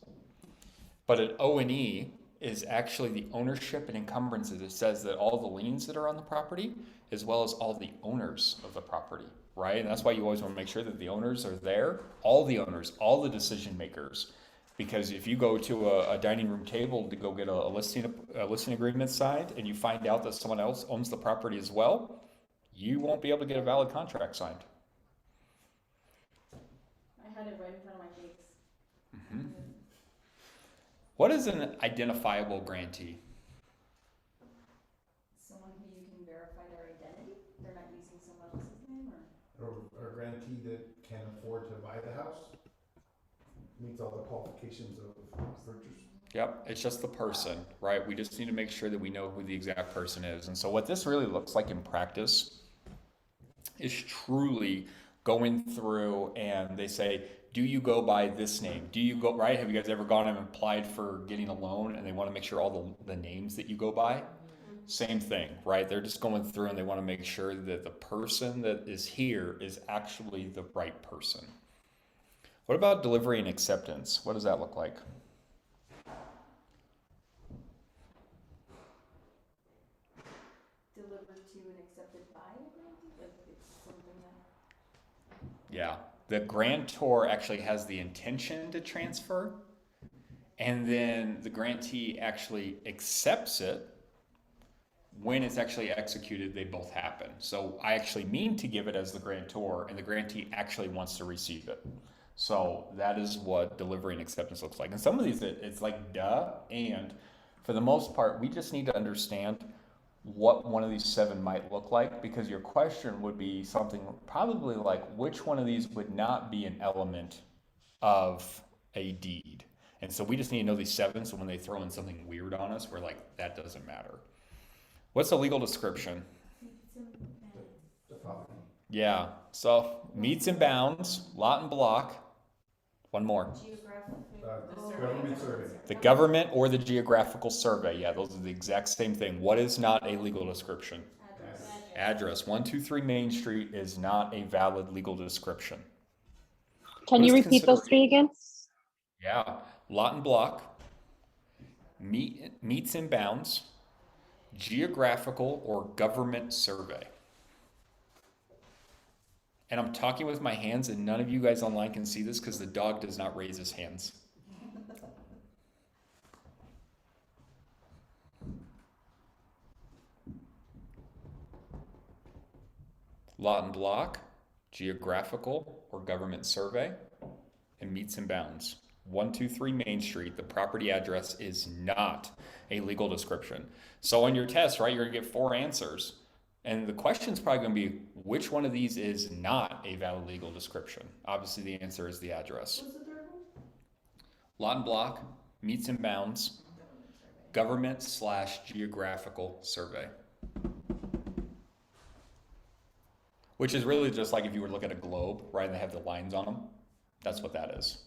But an O&E is actually the ownership and encumbrances. It says that all the liens that are on the property, as well as all the owners of the property, right? And that's why you always want to make sure that the owners are there, all the owners, all the decision makers. Because if you go to a dining room table to go get a listing agreement signed, and you find out that someone else owns the property as well, you won't be able to get a valid contract signed. I had it right in front of my face. Mm-hmm. What is an identifiable grantee? Someone who you can verify their identity? They're not using someone else's name or? Or a grantee that can afford to buy the house, meets all the qualifications of purchase. Yep, it's just the person, right? We just need to make sure that we know who the exact person is. And so what this really looks like in practice is truly going through and they say, do you go by this name? Do you go, right? Have you guys ever gone and applied for getting a loan and they want to make sure all the names that you go by? Same thing, right? They're just going through and they want to make sure that the person that is here is actually the right person. What about delivery and acceptance? What does that look like? Delivered to and accepted by a grantee? Like it's something that. Yeah, the grantor actually has the intention to transfer, and then the grantee actually accepts it. When it's actually executed, they both happen. So I actually mean to give it as the grantor, and the grantee actually wants to receive it. So that is what delivery and acceptance looks like. And some of these, it's like duh, and for the most part, we just need to understand what one of these 7 might look like, because your question would be something probably like, which one of these would not be an element of a deed? And so we just need to know these 7, so when they throw in something weird on us, we're like, that doesn't matter. What's a legal description? The property. Yeah, so meets and bounds, lot and block. One more. Government survey. The government or the geographical survey. Yeah, those are the exact same thing. What is not a legal description? Address. 123 Main Street is not a valid legal description. Can What you is repeat those 3 again? Yeah, lot and block, meets and bounds, geographical or government survey. And I'm talking with my hands, and none of you guys online can see this because the dog does not raise his hands. Lot and block, geographical or government survey, and meets and bounds. 123 Main Street, the property address is not a legal description. So on your test, right, you're gonna get 4 answers. And the question's probably gonna be, which one of these is not a valid legal description? Obviously the answer is the address. What's the third one? Lot and block, meets and bounds, government/geographical survey. Which is really just like if you were to look at a globe, right, and they have the lines on them. That's what that is.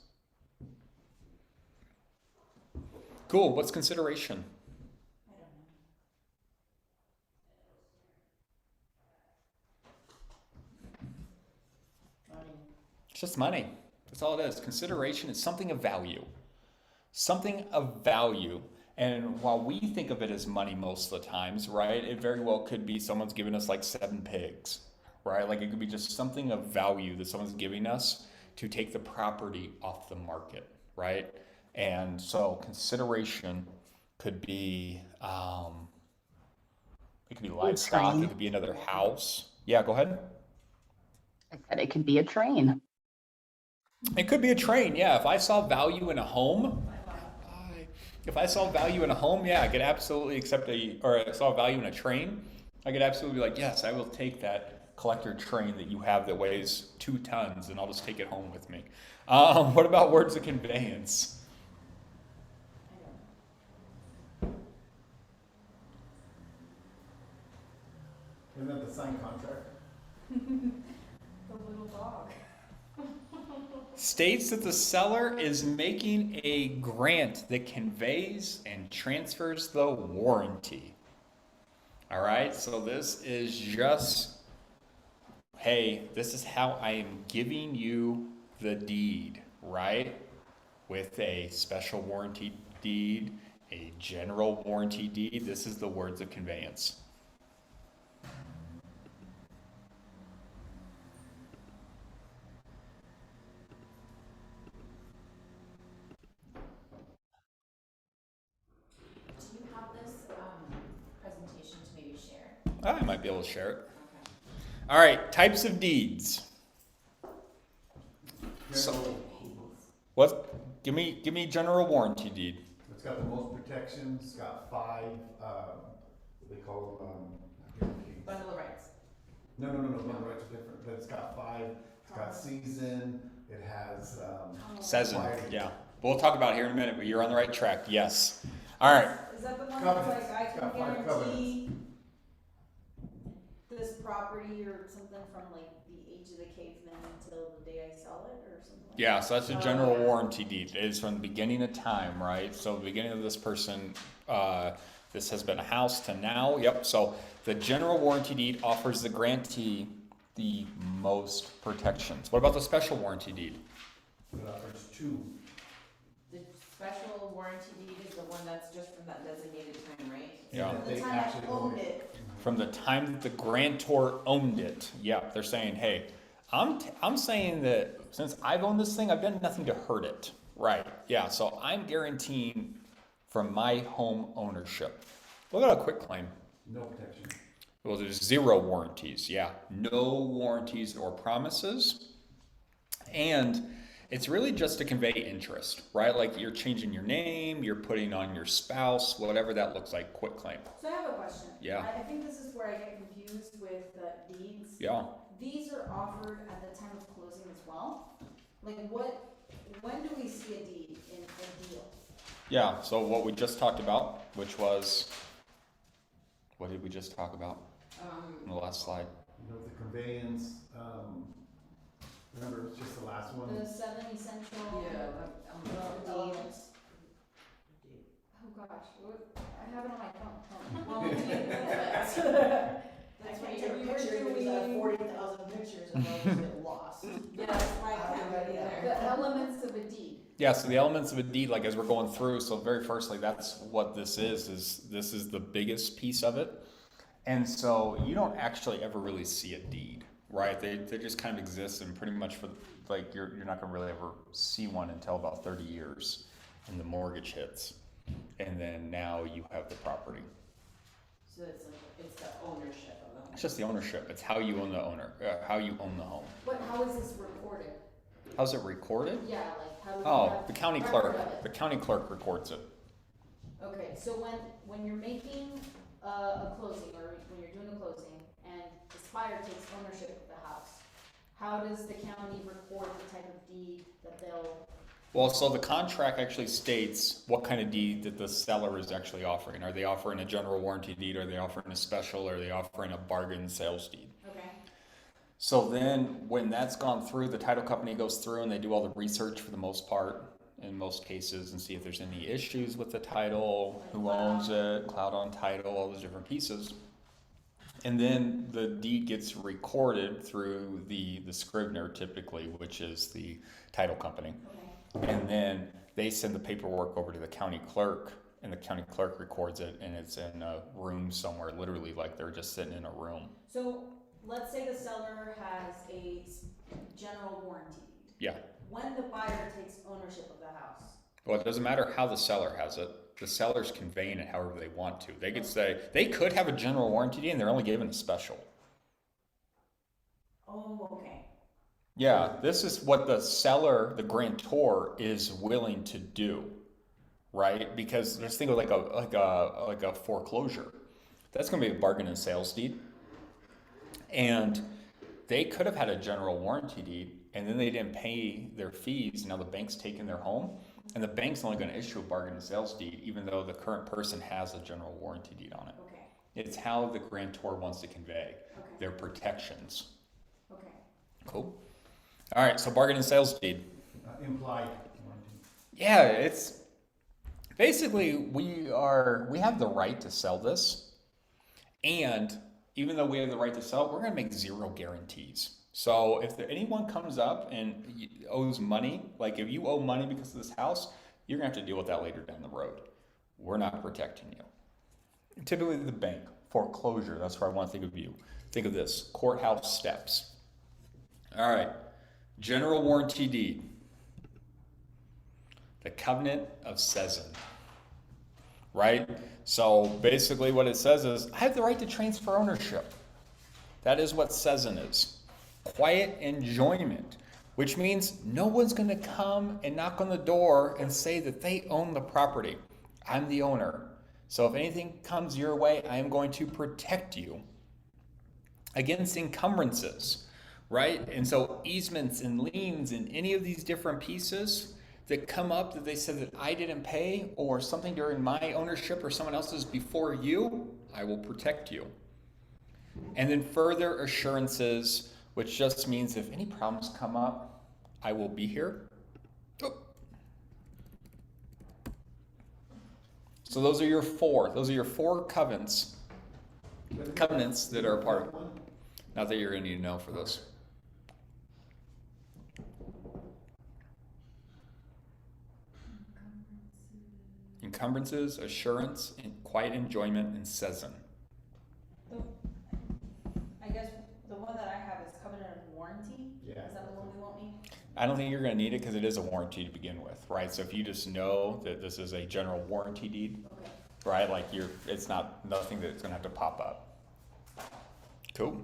Cool, what's consideration? I don't know. just money. That's all it is. Consideration is something of value. Something of value. And while we think of it as money most of the times, right, it very well could be someone's giving us like 7 pigs, right? Like it could be just something of value that someone's giving us to take the property off the market, right? And so consideration could be, it could be livestock, it could be another house. Yeah, go ahead. I said it could be a train. It could be a train, yeah. If I saw value in a home, yeah, I could absolutely accept or I saw value in a train, I could absolutely be like, yes, I will take that collector train that you have that weighs 2 tons and I'll just take it home with me. What about words of conveyance? Isn't that the signed contract? The little dog. States that the seller is making a grant that conveys and transfers the warranty. All right, so this is just, hey, this is how I am giving you the deed, right? With a special warranty deed, a general warranty deed. This is the words of conveyance. Do you have this presentation to maybe share? I might be able to share it. Okay. All right, types of deeds. So, what? Give me general warranty deed. It's got the most protections, it's got 5, what they call, guarantees. Bundle of rights. No, bundle rights are different, but it's got 5, it's got season, it has, Says it, Why? yeah. We'll talk about it here in a minute, but you're on the right track. Yes. All right. Is that the one that's Covenants. like, I It's can got 5 guarantee this property or something from like the age of the caveman until the day I sell it or something? Like Yeah, that? so that's a general warranty deed. It is from the beginning of time, right? So the beginning of this person, this has been a house to now. Yep. So the general warranty deed offers the grantee the most protections. What about the special warranty deed? it offers 2. The special warranty deed is the one that's just from that designated time, right? Yeah. That The they time I actually owned it. From the time that the grantor owned it. Yeah, they're saying, hey, I'm saying that since I've owned this thing, I've done nothing to hurt it. Right. Yeah. So I'm guaranteeing from my home ownership. What about a quick claim? No protection. Well, there's 0 warranties. Yeah. No warranties or promises. And it's really just to convey interest, right? Like you're changing your name, you're putting on your spouse, whatever that looks like, quick claim. So I have a question. Yeah. I think this is where I get confused with deeds. Yeah. These are offered at the time of closing as well? Like when do we see a deed in a deal? Yeah. So what we just talked about, which was, what did we just talk about in the last slide? You know, the conveyance, remember, it's just the last one. The 7 essential. Yeah, elements. Oh gosh, I have it on my phone. Well, That's I what can't you're take a picture because I have doing. 40,000 pictures and those get lost. Yeah, that's my Yeah. The elements of a deed. Yeah, so the elements of a deed, like as we're going through, so very firstly, that's what this is this is the biggest piece of it. And so you don't actually ever really see a deed, right? They just kind of exist, and pretty much for like you're not gonna really ever see one until about 30 years and the mortgage hits. And then now you have the property. So it's like, it's the ownership of the home. It's just the ownership. It's how you own the how you own the home. But how is this recorded? How's it recorded? Yeah, like how do we Oh, have the county record clerk. of it? The county clerk records it. Okay, so when you're making a closing or when you're doing a closing and the Spire takes ownership of the house, how does the county record the type of deed that they'll? Well, so the contract actually states what kind of deed that the seller is actually offering. Are they offering a general warranty deed? Are they offering a special? Or are they offering a bargain sales deed? Okay. So then when that's gone through, the title company goes through and they do all the research for the most part, in most cases, and see if there's any issues with the title, who owns it, cloud on title, all those different pieces. And then the deed gets recorded through the scrivener typically, which is the title company. Okay. And then they send the paperwork over to the county clerk, and the county clerk records it, and it's in a room somewhere, literally like they're just sitting in a room. So let's say the seller has a general warranty deed. Yeah. When the buyer takes ownership of the house, Well, it doesn't matter how the seller has it. The seller's conveying it however they want to. They could say, they could have a general warranty deed and they're only given a special. oh, okay. Yeah, this is what the seller, the grantor, is willing to do, right? Because let's think of like a foreclosure. That's going to be a bargain and sales deed, and they could have had a general warranty deed, and then they didn't pay their fees. Now the bank's taking their home, and the bank's only going to issue a bargain and sales deed, even though the current person has a general warranty deed on it. Okay. It's how the grantor wants to convey Okay. their protections. Okay. Cool. All right, so bargain and sales deed. Implied warranty. Yeah, it's basically we have the right to sell this, and even though we have the right to sell, we're going to make 0 guarantees. So if anyone comes up and owes money, like if you owe money because of this house, you're going to have to deal with that later down the road. We're not protecting you. Typically the bank, foreclosure, that's where I want to think of you. Think of this, courthouse steps. All right, general warranty deed. The covenant of Cezanne, right? So basically what it says is, I have the right to transfer ownership. That is what Cezanne is. Quiet enjoyment, which means no one's going to come and knock on the door and say that they own the property. I'm the owner. So if anything comes your way, I am going to protect you against encumbrances, right? And so easements and liens and any of these different pieces that come up that they said that I didn't pay, or something during my ownership or someone else's before you, I will protect you. And then further assurances, which just means if any problems come up, I will be here. Oh. So those are your four covenants that are a part of. Not that you're going to need to know for this. Encumbrances, assurance, quiet enjoyment, and Cezanne. I guess the one that I have is covenant of warranty. Yeah. Is that the one we won't need? I don't think you're going to need it because it is a warranty to begin with, right? So if you just know that this is a general warranty deed, Okay. right? Like it's nothing that's going to have to pop up. Cool.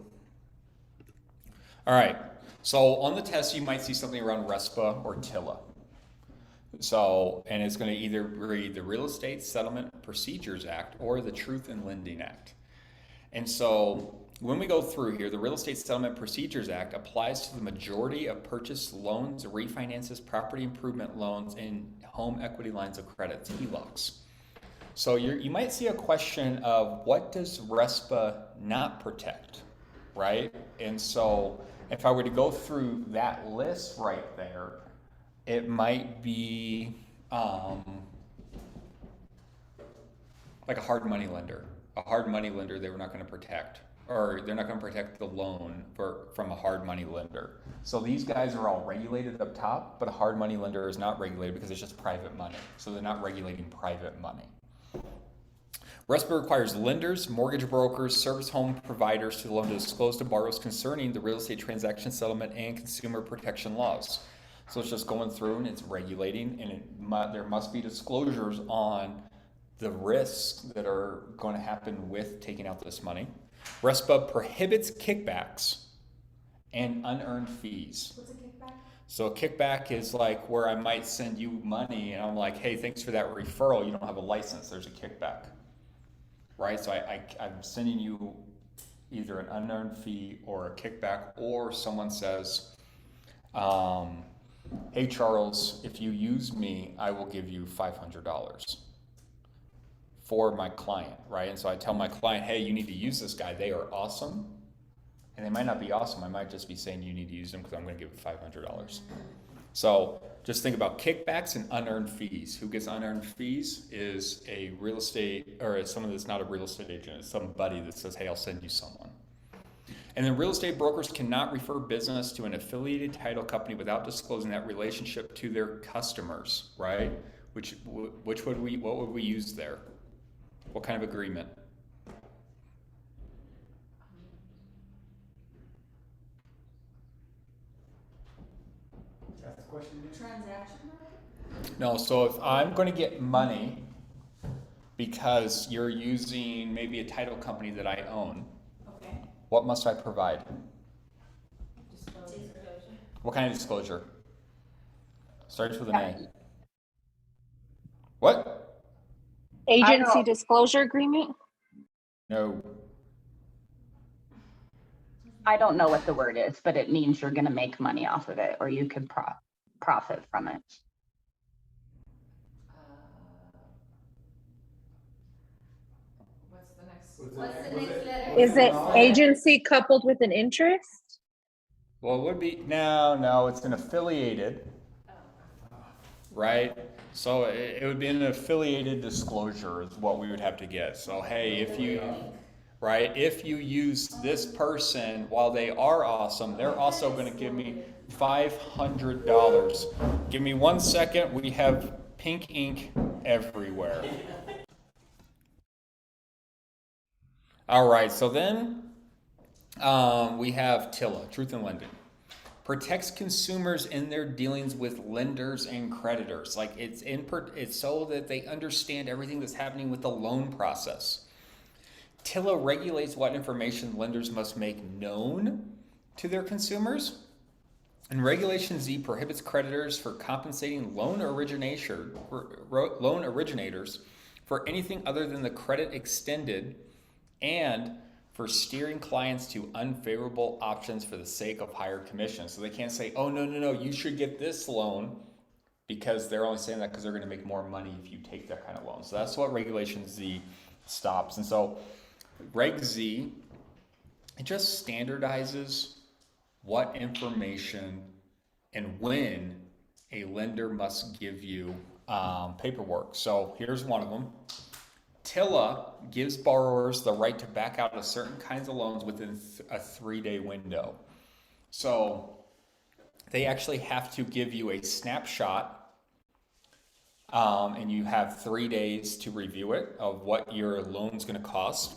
All right. So on the test, you might see something around RESPA or TILA. So, and it's going to either read the Real Estate Settlement Procedures Act or the Truth in Lending Act. And so when we go through here, the Real Estate Settlement Procedures Act applies to the majority of purchase loans, refinances, property improvement loans, and home equity lines of credit, HELOCs. So you might see a question of what does RESPA not protect, right? And so if I were to go through that list right there, it might be like a hard money lender. A hard money lender they were not going to protect, or they're not going to protect the loan from a hard money lender. So these guys are all regulated up top, but a hard money lender is not regulated because it's just private money. So they're not regulating private money. RESPA requires lenders, mortgage brokers, service home providers to the loan to disclose to borrowers concerning the real estate transaction settlement and consumer protection laws. So it's just going through and it's regulating, and there must be disclosures on the risks that are going to happen with taking out this money. RESPA prohibits kickbacks and unearned fees. What's a kickback? So a kickback is like where I might send you money and I'm like, hey, thanks for that referral. You don't have a license. There's a kickback, right? So I'm sending you either an unearned fee or a kickback, or someone says, hey, Charles, if you use me, I will give you $500 for my client, right? And so I tell my client, hey, you need to use this guy. They are awesome. And they might not be awesome. I might just be saying you need to use them because I'm going to give you $500. So just think about kickbacks and unearned fees. Who gets unearned fees is a real estate, or someone that's not a real estate agent. It's somebody that says, hey, I'll send you someone. And then real estate brokers cannot refer business to an affiliated title company without disclosing that relationship to their customers, right? What would we use there? What kind of agreement? That's the question again? Transaction market? No, so if I'm going to get money because you're using maybe a title company that I own, Okay. what must I provide? Disclosure. What kind of disclosure? Starts with an A. What? Agency disclosure agreement? No. I don't know what the word is, but it means you're going to make money off of it, or you could profit from it. What's the next? What's the next letter? Is it agency coupled with an interest? Well, it would be, no, it's an affiliated, right? So it would be an affiliated disclosure is what we would have to get. So, hey, if you use this person while they are awesome, they're also going to give me $500. Give me 1 second. We have pink ink everywhere. All right, so then we have TILA, Truth in Lending. Protects consumers in their dealings with lenders and creditors. Like it's so that they understand everything that's happening with the loan process. TILA regulates what information lenders must make known to their consumers. And Regulation Z prohibits creditors for compensating loan originators for anything other than the credit extended and for steering clients to unfavorable options for the sake of higher commission. So they can't say, oh, no, you should get this loan, because they're only saying that because they're going to make more money if you take that kind of loan. So that's what Regulation Z stops. And so Reg Z, it just standardizes what information and when a lender must give you paperwork. So here's one of them. TILA gives borrowers the right to back out of certain kinds of loans within a 3-day window. So they actually have to give you a snapshot, and you have 3 days to review it of what your loan's going to cost.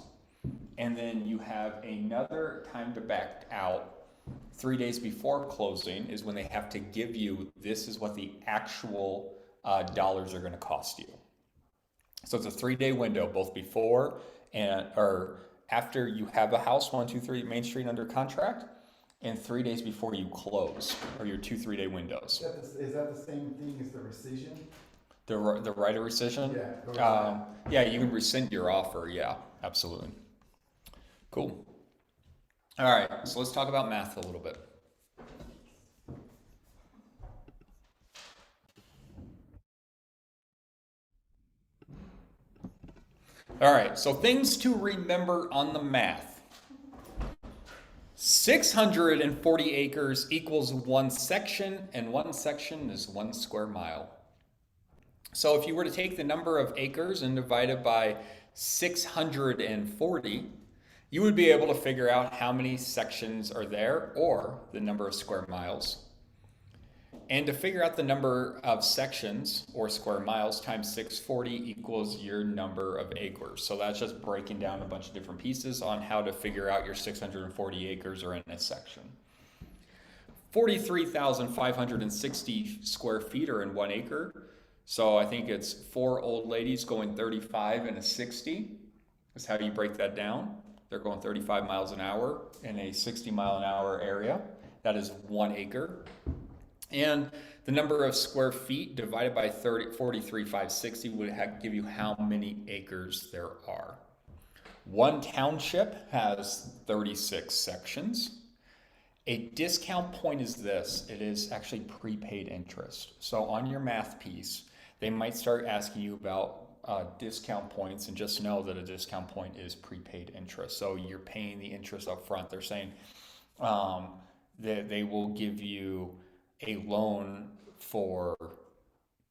And then you have another time to back out. 3 days before closing is when they have to give you, this is what the actual dollars are going to cost you. So it's a 3-day window, both before or after you have a house, 123 Main Street under contract, and 3 days before you close, or your 2-3 day windows. Is that the same thing as the rescission? The right of rescission? Yeah. Yeah, you can rescind your offer. Yeah, absolutely. Cool. All right, so let's talk about math a little bit. All right, so things to remember on the math. 640 acres equals 1 section, and 1 section is 1 square mile. So if you were to take the number of acres and divide it by 640, you would be able to figure out how many sections are there, or the number of square miles. And to figure out the number of sections or square miles times 640 equals your number of acres. So that's just breaking down a bunch of different pieces on how to figure out your 640 acres are in a section. 43,560 square feet are in 1 acre. So I think it's 4 old ladies going 35 and a 60. That's how you break that down. They're going 35 miles an hour in a 60 mile an hour area. That is 1 acre. And the number of square feet divided by 43,560 would give you how many acres there are. 1 township has 36 sections. A discount point is this. It is actually prepaid interest. So on your math piece, they might start asking you about discount points, and just know that a discount point is prepaid interest. So you're paying the interest up front. They're saying that they will give you a loan for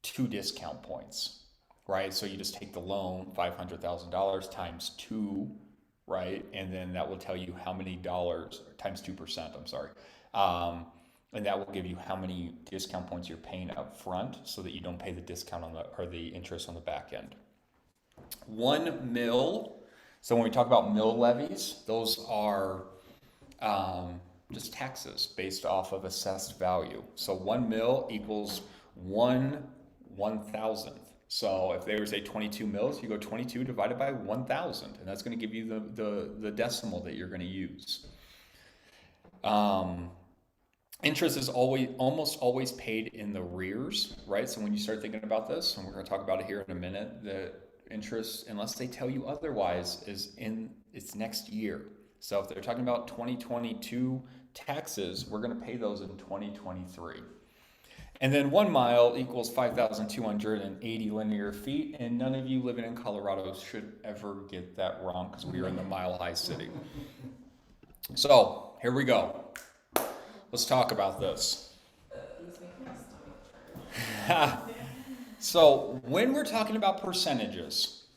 2 discount points, right? So you just take the loan, $500,000 times 2, right? And then that will tell you how many dollars, times 2%, I'm sorry. And that will give you how many discount points you're paying up front so that you don't pay the discount on the interest on the back end. 1 mil. So when we talk about mill levies, those are just taxes based off of assessed value. So 1 mil equals 1/1000th. So if they were say 22 mils, you go 22 divided by 1,000, and that's going to give you the decimal that you're going to use. Interest is almost always paid in the rears, right? So when you start thinking about this, and we're going to talk about it here in a minute, the interest, unless they tell you otherwise, it's next year. So if they're talking about 2022 taxes, we're going to pay those in 2023. And then 1 mile equals 5,280 linear feet, and none of you living in Colorado should ever get that wrong because we are in the Mile High City. So here we go. Let's talk about this. So when we're talking about percentages,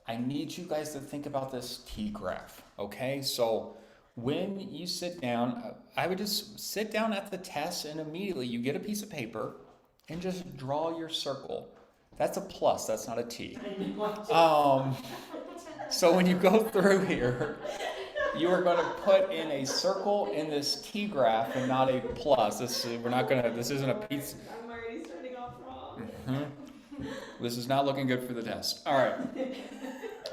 I need you guys to think about this T-graph, okay? So when you sit down, I would just sit down at the test and immediately you get a piece of paper and just draw your circle. That's a plus, that's not a T. So when you go through here, you are going to put in a circle in this T-graph and not a plus. This isn't a pizza. I'm already starting off wrong. Mm-hmm. This is not looking good for the test. All right.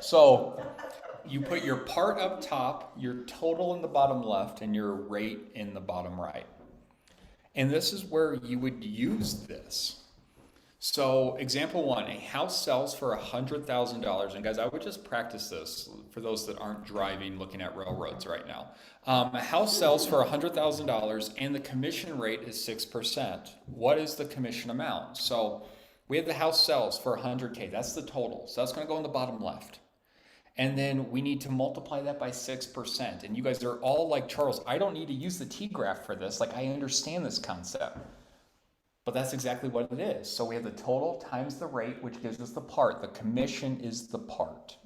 So you put your part up top, your total in the bottom left, and your rate in the bottom right. And this is where you would use this. So example 1, a house sells for $100,000. And guys, I would just practice this for those that aren't driving, looking at railroads right now. A house sells for $100,000 and the commission rate is 6%. What is the commission amount? So we have the house sells for $100K. That's the total. So that's going to go in the bottom left. And then we need to multiply that by 6%. And you guys are all like, Charles, I don't need to use the T-graph for this. Like, I understand this concept. But that's exactly what it is. So we have the total times the rate, which gives us the part. The commission is the part.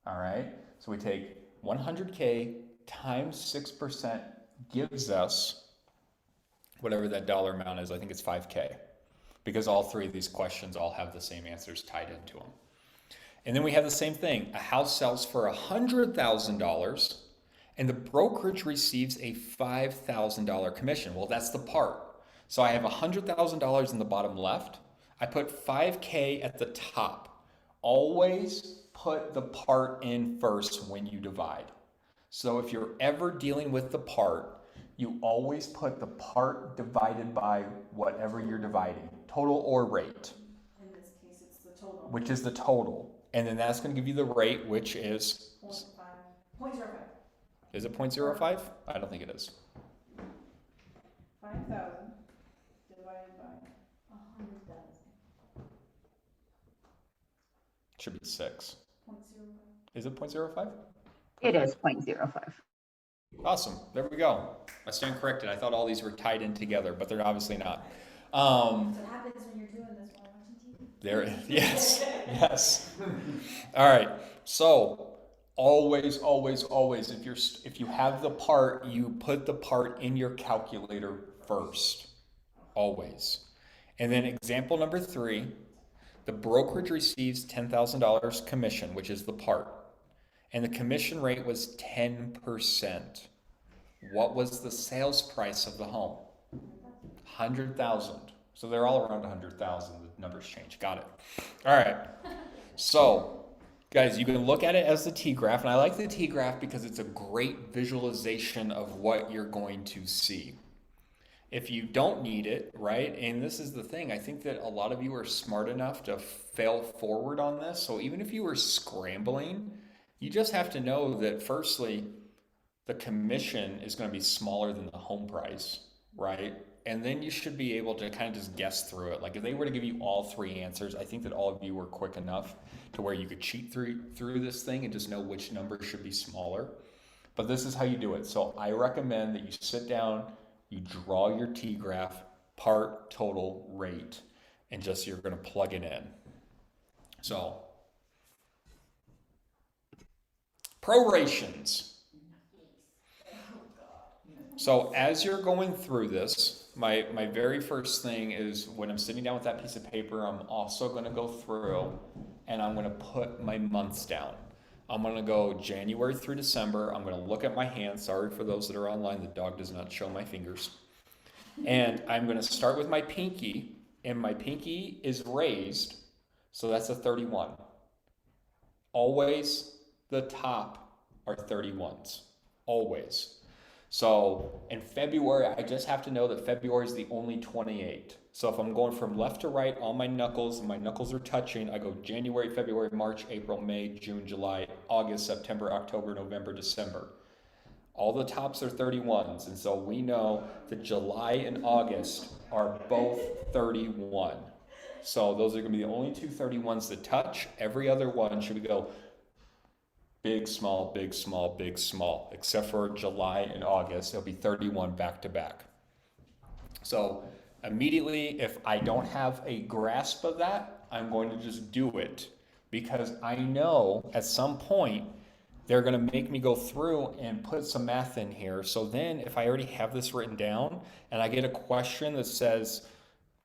All right? So we take 100K times 6% gives us whatever that dollar amount is. I think it's 5K. Because all 3 of these questions all have the same answers tied into them. And then we have the same thing. A house sells for $100,000 and the brokerage receives a $5,000 commission. Well, that's the part. So I have $100,000 in the bottom left. I put 5K at the top. Always put the part in first when you divide. So if you're ever dealing with the part, you always put the part divided by whatever you're dividing, total or rate. In this case, it's the total. Which is the total. And then that's going to give you the rate, which is 0.05. Is it 0.05? I don't think it is. 5,000 divided by 100,000. Should be 6. 0.05. Is it 0.05? It is 0.05. Awesome. There we go. I stand corrected. I thought all these were tied in together, but they're obviously not. That's what happens when you're doing this while watching TV. There. Yes. Yes. All right. So always, if you have the part, you put the part in your calculator first. Always. And then example number 3, the brokerage receives $10,000 commission, which is the part. And the commission rate was 10%. What was the sales price of the home? 100,000. So they're all around 100,000. The numbers change. Got it. All right. So, guys, you can look at it as the T-graph. And I like the T-graph because it's a great visualization of what you're going to see. If you don't need it, right? And this is the thing. I think that a lot of you are smart enough to fail forward on this. So even if you were scrambling, you just have to know that firstly, the commission is going to be smaller than the home price, right? And then you should be able to kind of just guess through it. Like if they were to give you all 3 answers, I think that all of you were quick enough to where you could cheat through this thing and just know which number should be smaller. But this is how you do it. So I recommend that you sit down, you draw your T-graph, part total rate, and just you're going to plug it in. So prorations. So as you're going through this, my very first thing is when I'm sitting down with that piece of paper, I'm also going to go through and I'm going to put my months down. I'm going to go January through December. I'm going to look at my hands. Sorry for those that are online. The dog does not show my fingers. And I'm going to start with my pinky, and my pinky is raised, so that's a 31. Always the top are 31s. Always. So in February, I just have to know that February is the only 28. So if I'm going from left to right on my knuckles, and my knuckles are touching, I go January, February, March, April, May, June, July, August, September, October, November, December. All the tops are 31s, and so we know that July and August are both 31. So those are going to be the only two 31s that touch. Every other one should go big, small, big, small, big, small, except for July and August. It'll be 31 back to back. So immediately, if I don't have a grasp of that, I'm going to just do it, because I know at some point they're going to make me go through and put some math in here. So then if I already have this written down and I get a question that says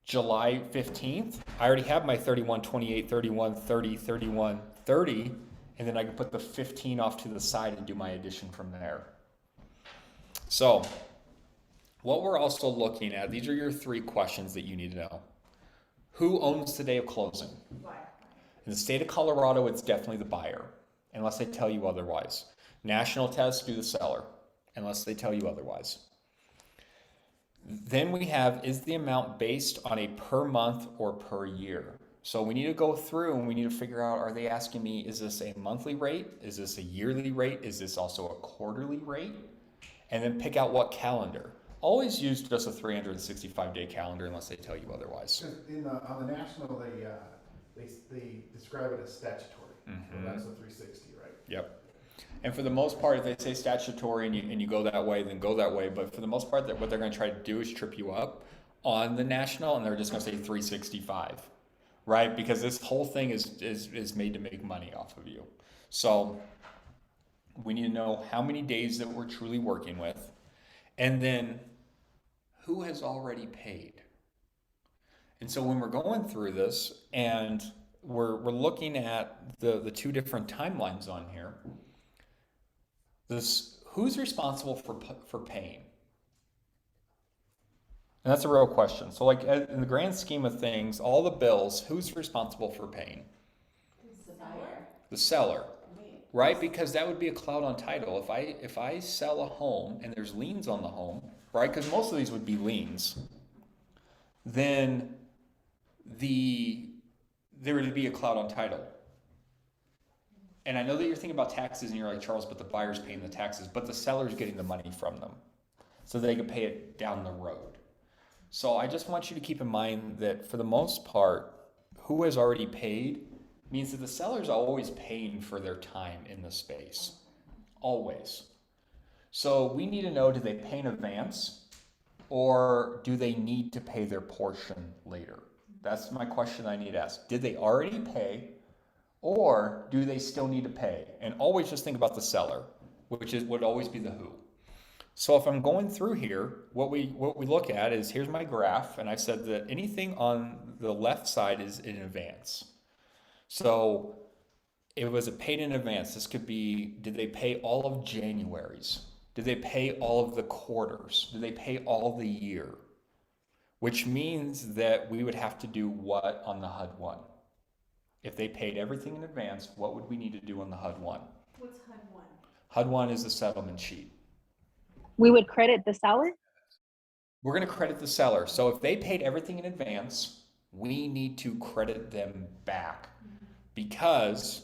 July 15th, I already have my 31, 28, 31, 30, 31, 30, and then I can put the 15 off to the side and do my addition from there. So what we're also looking at, these are your three questions that you need to know. Who owns the day of closing? In the state of Colorado, it's definitely the buyer, unless they tell you otherwise. National tests do the seller, unless they tell you otherwise. Then we have, is the amount based on a per month or per year? So we need to go through and we need to figure out, are they asking me, is this a monthly rate? Is this a yearly rate? Is this also a quarterly rate? And then pick out what calendar. Always use just a 365-day calendar unless they tell you otherwise. On the national, they describe it as statutory. So that's a 360, right? Yep. And for the most part, if they say statutory and you go that way, then go that way. But for the most part, what they're going to try to do is trip you up on the national, and they're just going to say 365, right? Because this whole thing is made to make money off of you. So we need to know how many days that we're truly working with, and then who has already paid. And so when we're going through this and we're looking at the two different timelines on here, who's responsible for paying? And that's a real question. So like in the grand scheme of things, all the bills, who's responsible for paying? The buyer. The seller, right? Because that would be a cloud on title. If I sell a home and there's liens on the home, right? Because most of these would be liens, then there would be a cloud on title. And I know that you're thinking about taxes and you're like, Charles, but the buyer's paying the taxes, but the seller's getting the money from them so they can pay it down the road. So I just want you to keep in mind that for the most part, who has already paid means that the seller's always paying for their time in the space. Always. So we need to know, do they pay in advance or do they need to pay their portion later? That's my question I need to ask. Did they already pay or do they still need to pay? And always just think about the seller, which would always be the who. So if I'm going through here, what we look at is, here's my graph, and I said that anything on the left side is in advance. So it was paid in advance. This could be, did they pay all of January's? Did they pay all of the quarters? Did they pay all the year? Which means that we would have to do what on the HUD-1? If they paid everything in advance, what would we need to do on the HUD-1? What's HUD-1? HUD-1 is the settlement sheet. We would credit the seller? We're going to credit the seller. So if they paid everything in advance, we need to credit them back because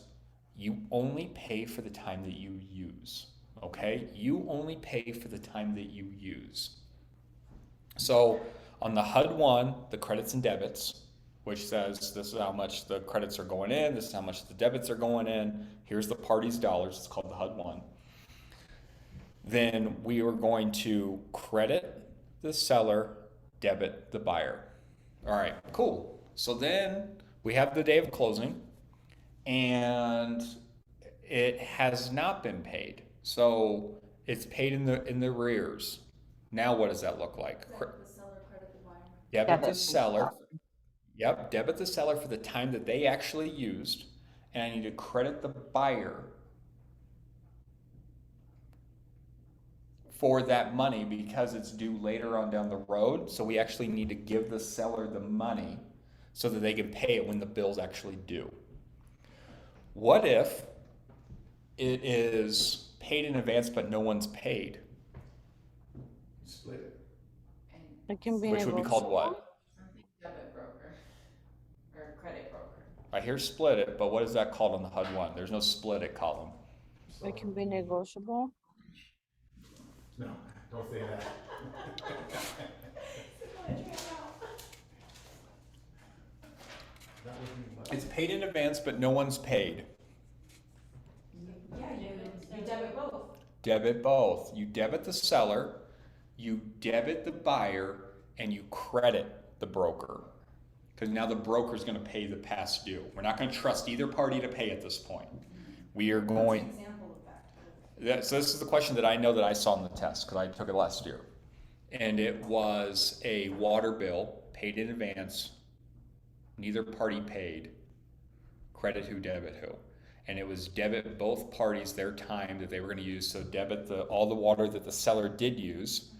you only pay for the time that you use. Okay? You only pay for the time that you use. So on the HUD-1, the credits and debits, which says this is how much the credits are going in, this is how much the debits are going in, here's the party's dollars, it's called the HUD-1. Then we are going to credit the seller, debit the buyer. All right, cool. So then we have the day of closing and it has not been paid. So it's paid in the arrears. Now what does that look like? The seller credit the buyer. Debit the Debit. seller. Yep, debit the seller for the time that they actually used, and I need to credit the buyer for that money because it's due later on down the road. So we actually need to give the seller the money so that they can pay it when the bill's actually due. What if it is paid in advance but no one's paid? Split it. It can be Which would be called what? Debit broker or credit broker. I hear split it, but what is that called on the HUD one? There's no split it column. So, It can be negotiable. no, don't say that. That would be what? It's paid in advance but no one's paid. Yeah, you debit both. Debit both. You debit the seller, you debit the buyer, and you credit the broker. Because now the broker is going to pay the past due. We're not going to trust either party to pay at this point. We are What's an going. example of that? So this is the question that I know that I saw in the test because I took it last year. And it was a water bill paid in advance. Neither party paid. Credit who, debit who. And it was debit both parties their time that they were going to use. So debit all the water that the seller did use,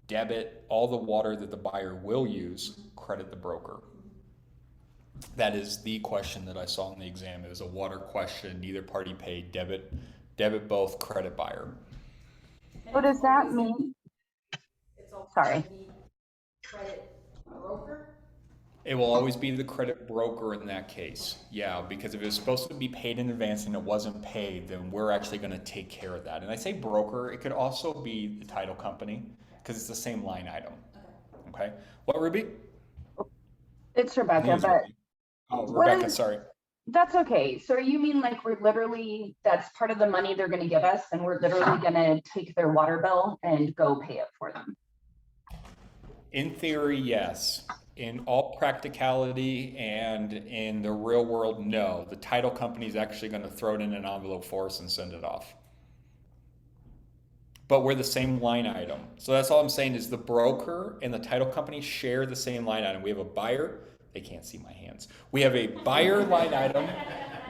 debit all the water that the buyer will use, credit the broker. That is the question that I saw in the exam. It was a water question. Neither party paid. Debit both, credit buyer. What does that mean? It's all Sorry. the credit broker. It will always be the credit broker in that case. Yeah, because if it was supposed to be paid in advance and it wasn't paid, then we're actually going to take care of that. And I say broker, it could also be the title company because it's the same line item. Okay. What, Ruby? It's Rebecca, Name's but Ruby. Oh, what Rebecca, is- sorry. that's okay. So you mean like we're literally, that's part of the money they're going to give us and we're literally going to take their water bill and go pay it for them? In theory, yes. In all practicality and in the real world, no. The title company is actually going to throw it in an envelope for us and send it off. But we're the same line item. So that's all I'm saying is the broker and the title company share the same line item. We have a buyer. They can't see my hands. We have a buyer line item.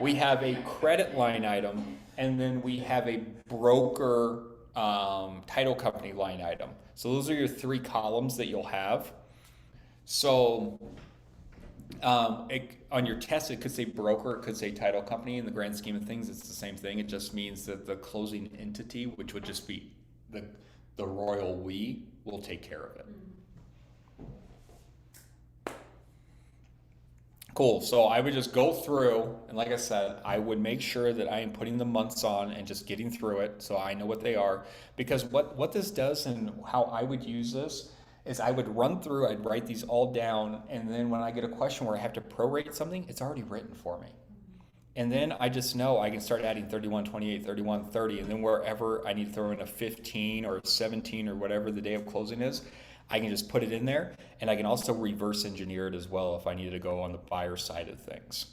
We have a credit line item. And then we have a broker title company line item. So those are your three columns that you'll have. So on your test, it could say broker, it could say title company. In the grand scheme of things, it's the same thing. It just means that the closing entity, which would just be the royal we, will take care of it. Cool. So I would just go through, and like I said, I would make sure that I am putting the months on and just getting through it so I know what they are. Because what this does and how I would use this is I would run through, I'd write these all down, and then when I get a question where I have to prorate something, it's already written for me. And then I just know I can start adding 31, 28, 31, 30, and then wherever I need to throw in a 15 or 17 or whatever the day of closing is, I can just put it in there, and I can also reverse engineer it as well if I needed to go on the buyer side of things.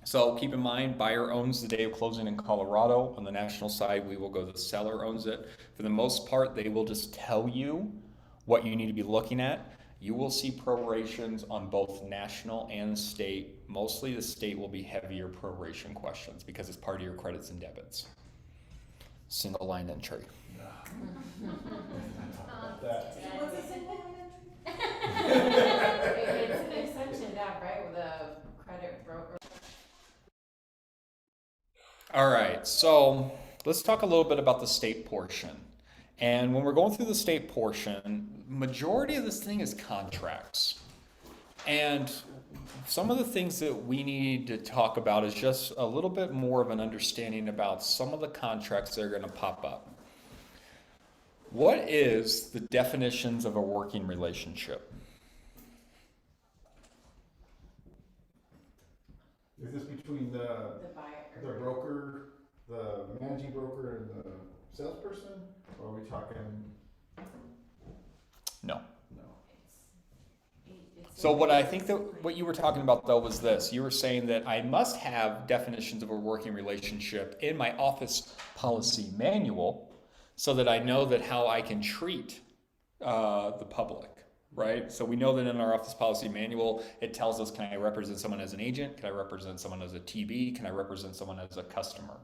So keep in mind, buyer owns the day of closing in Colorado. On the national side, we will go the seller owns it. For the most part, they will just tell you what you need to be looking at. You will see prorations on both national and state. Mostly the state will be heavier proration questions because it's part of your credits and debits. Single line entry. What's a single line entry? It's an extension of that, right, with a credit broker. All right, so let's talk a little bit about the state portion. And when we're going through the state portion, majority of this thing is contracts. And some of the things that we need to talk about is just a little bit more of an understanding about some of the contracts that are going to pop up. What is the definitions of a working relationship? Is this between the buyer. broker, the managing broker and the salesperson? Or are we talking? No. No. So what I think that what you were talking about though was this. You were saying that I must have definitions of a working relationship in my office policy manual so that I know that how I can treat the public, right? So we know that in our office policy manual, it tells us, can I represent someone as an agent? Can I represent someone as a TB? Can I represent someone as a customer?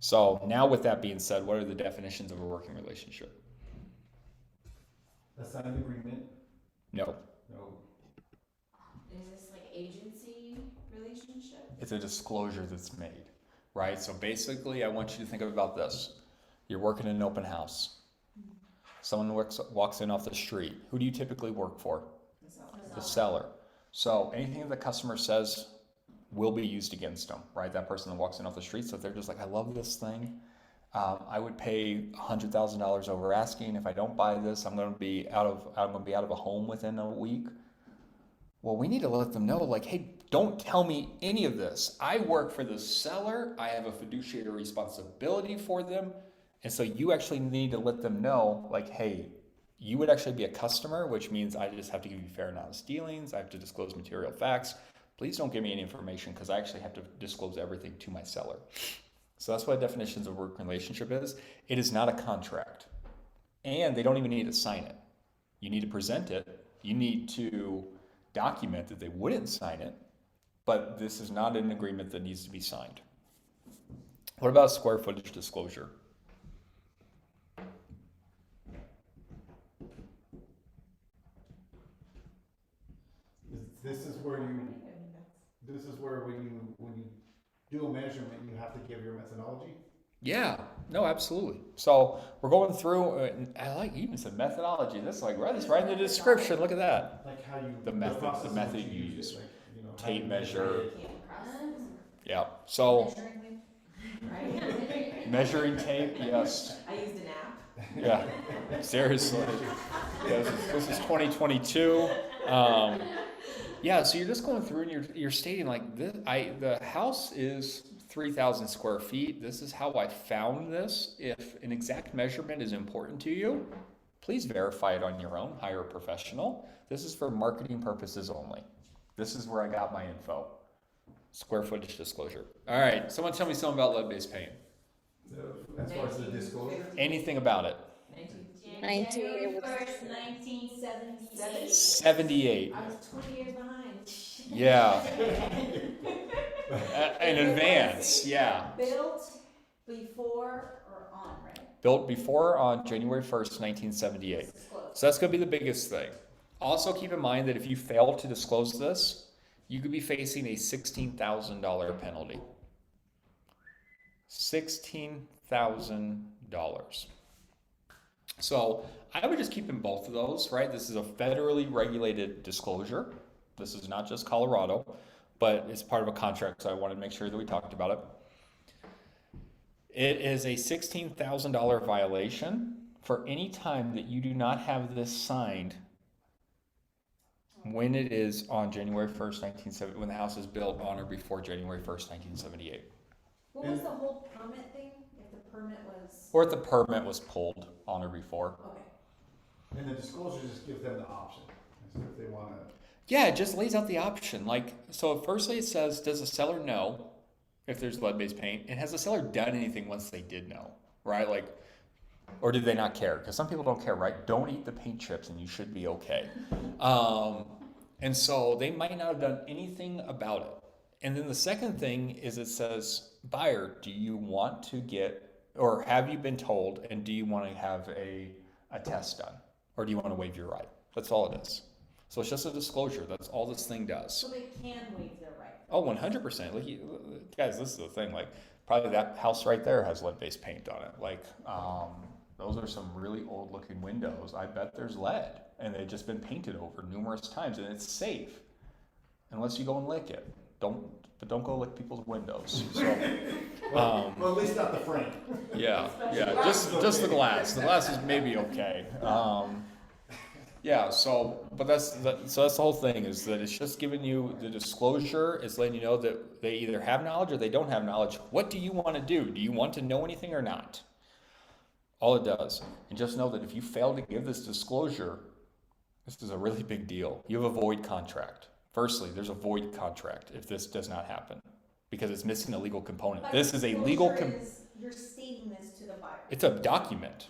So now with that being said, what are the definitions of a working relationship? A signed agreement? No. No. Is this like agency relationship? It's a disclosure that's made, right? So basically, I want you to think about this. You're working in an open house. Someone walks in off the street. Who do you typically work for? The seller. So anything that the customer says will be used against them, right? That person that walks in off the street. So if they're just like, I love this thing. I would pay $100,000 over asking. If I don't buy this, I'm going to be out of a home within a week. Well, we need to let them know, like, hey, don't tell me any of this. I work for the seller. I have a fiduciary responsibility for them. And so you actually need to let them know, like, hey, you would actually be a customer, which means I just have to give you fair and honest dealings. I have to disclose material facts. Please don't give me any information because I actually have to disclose everything to my seller. So that's what definitions of working relationship is. It is not a contract. And they don't even need to sign it. You need to present it. You need to document that they wouldn't sign it. But this is not an agreement that needs to be signed. What about square footage disclosure? This is where when you do a measurement, you have to give your methodology. Yeah, no, absolutely. So we're going through, and I like you even said methodology. That's like right in the description. Look at that. Like how you The method you use. Like, Tape measure. Came across this, Yeah. So right? measuring tape. Yes. I used an app. Yeah. Seriously. Yeah, this is 2022. Yeah. So you're just going through and you're stating like this. The house is 3,000 square feet. This is how I found this. If an exact measurement is important to you, please verify it on your own. Hire a professional. This is for marketing purposes only. This is where I got my info. Square footage disclosure. All right. Someone tell me something about lead-based paint. As far as the disclosure. Anything about it. 1978. 78. I was 20 years behind. Yeah. In advance. Yeah. Built before or on, right? Built before on January 1st, 1978. This is close. So that's going to be the biggest thing. Also keep in mind that if you fail to disclose this, you could be facing a $16,000 penalty. $16,000. So I would just keep in both of those, right? This is a federally regulated disclosure. This is not just Colorado, but it's part of a contract, so I wanted to make sure that we talked about it. It is a $16,000 violation for any time that you do not have this signed when it is on January 1st, 1970, when the house is built on or before January 1st, 1978. What was the whole permit thing? If the permit was. Or if the permit was pulled on or before. Okay. And the disclosure just gives them the option. So if they want to. Yeah, it just lays out the option. Like, so firstly it says, does the seller know if there's lead-based paint? And has the seller done anything once they did know, right? Like, or did they not care? Because some people don't care, right? Don't eat the paint chips and you should be okay. And so they might not have done anything about it. And then the second thing is it says, buyer, do you want to get, or have you been told, and do you want to have a test done? Or do you want to waive your right? That's all it is. So it's just a disclosure. That's all this thing does. So they can waive their right. Oh, 100%. Like, guys, this is the thing. Like, probably that house right there has lead-based paint on it. Like, those are some really old-looking windows. I bet there's lead, and they've just been painted over numerous times, and it's safe, unless you go and lick it. Don't go lick people's windows. So, Well, at least not the frame. yeah, just the glass. The glass is maybe okay. Yeah, so that's the whole thing, is that it's just giving you the disclosure. It's letting you know that they either have knowledge or they don't have knowledge. What do you want to do? Do you want to know anything or not? All it does. And just know that if you fail to give this disclosure, This is a really big deal. You have a void contract. Firstly, there's a void contract if this does not happen because it's missing a legal component. But This is a legal you're stating this to the buyer. It's a document.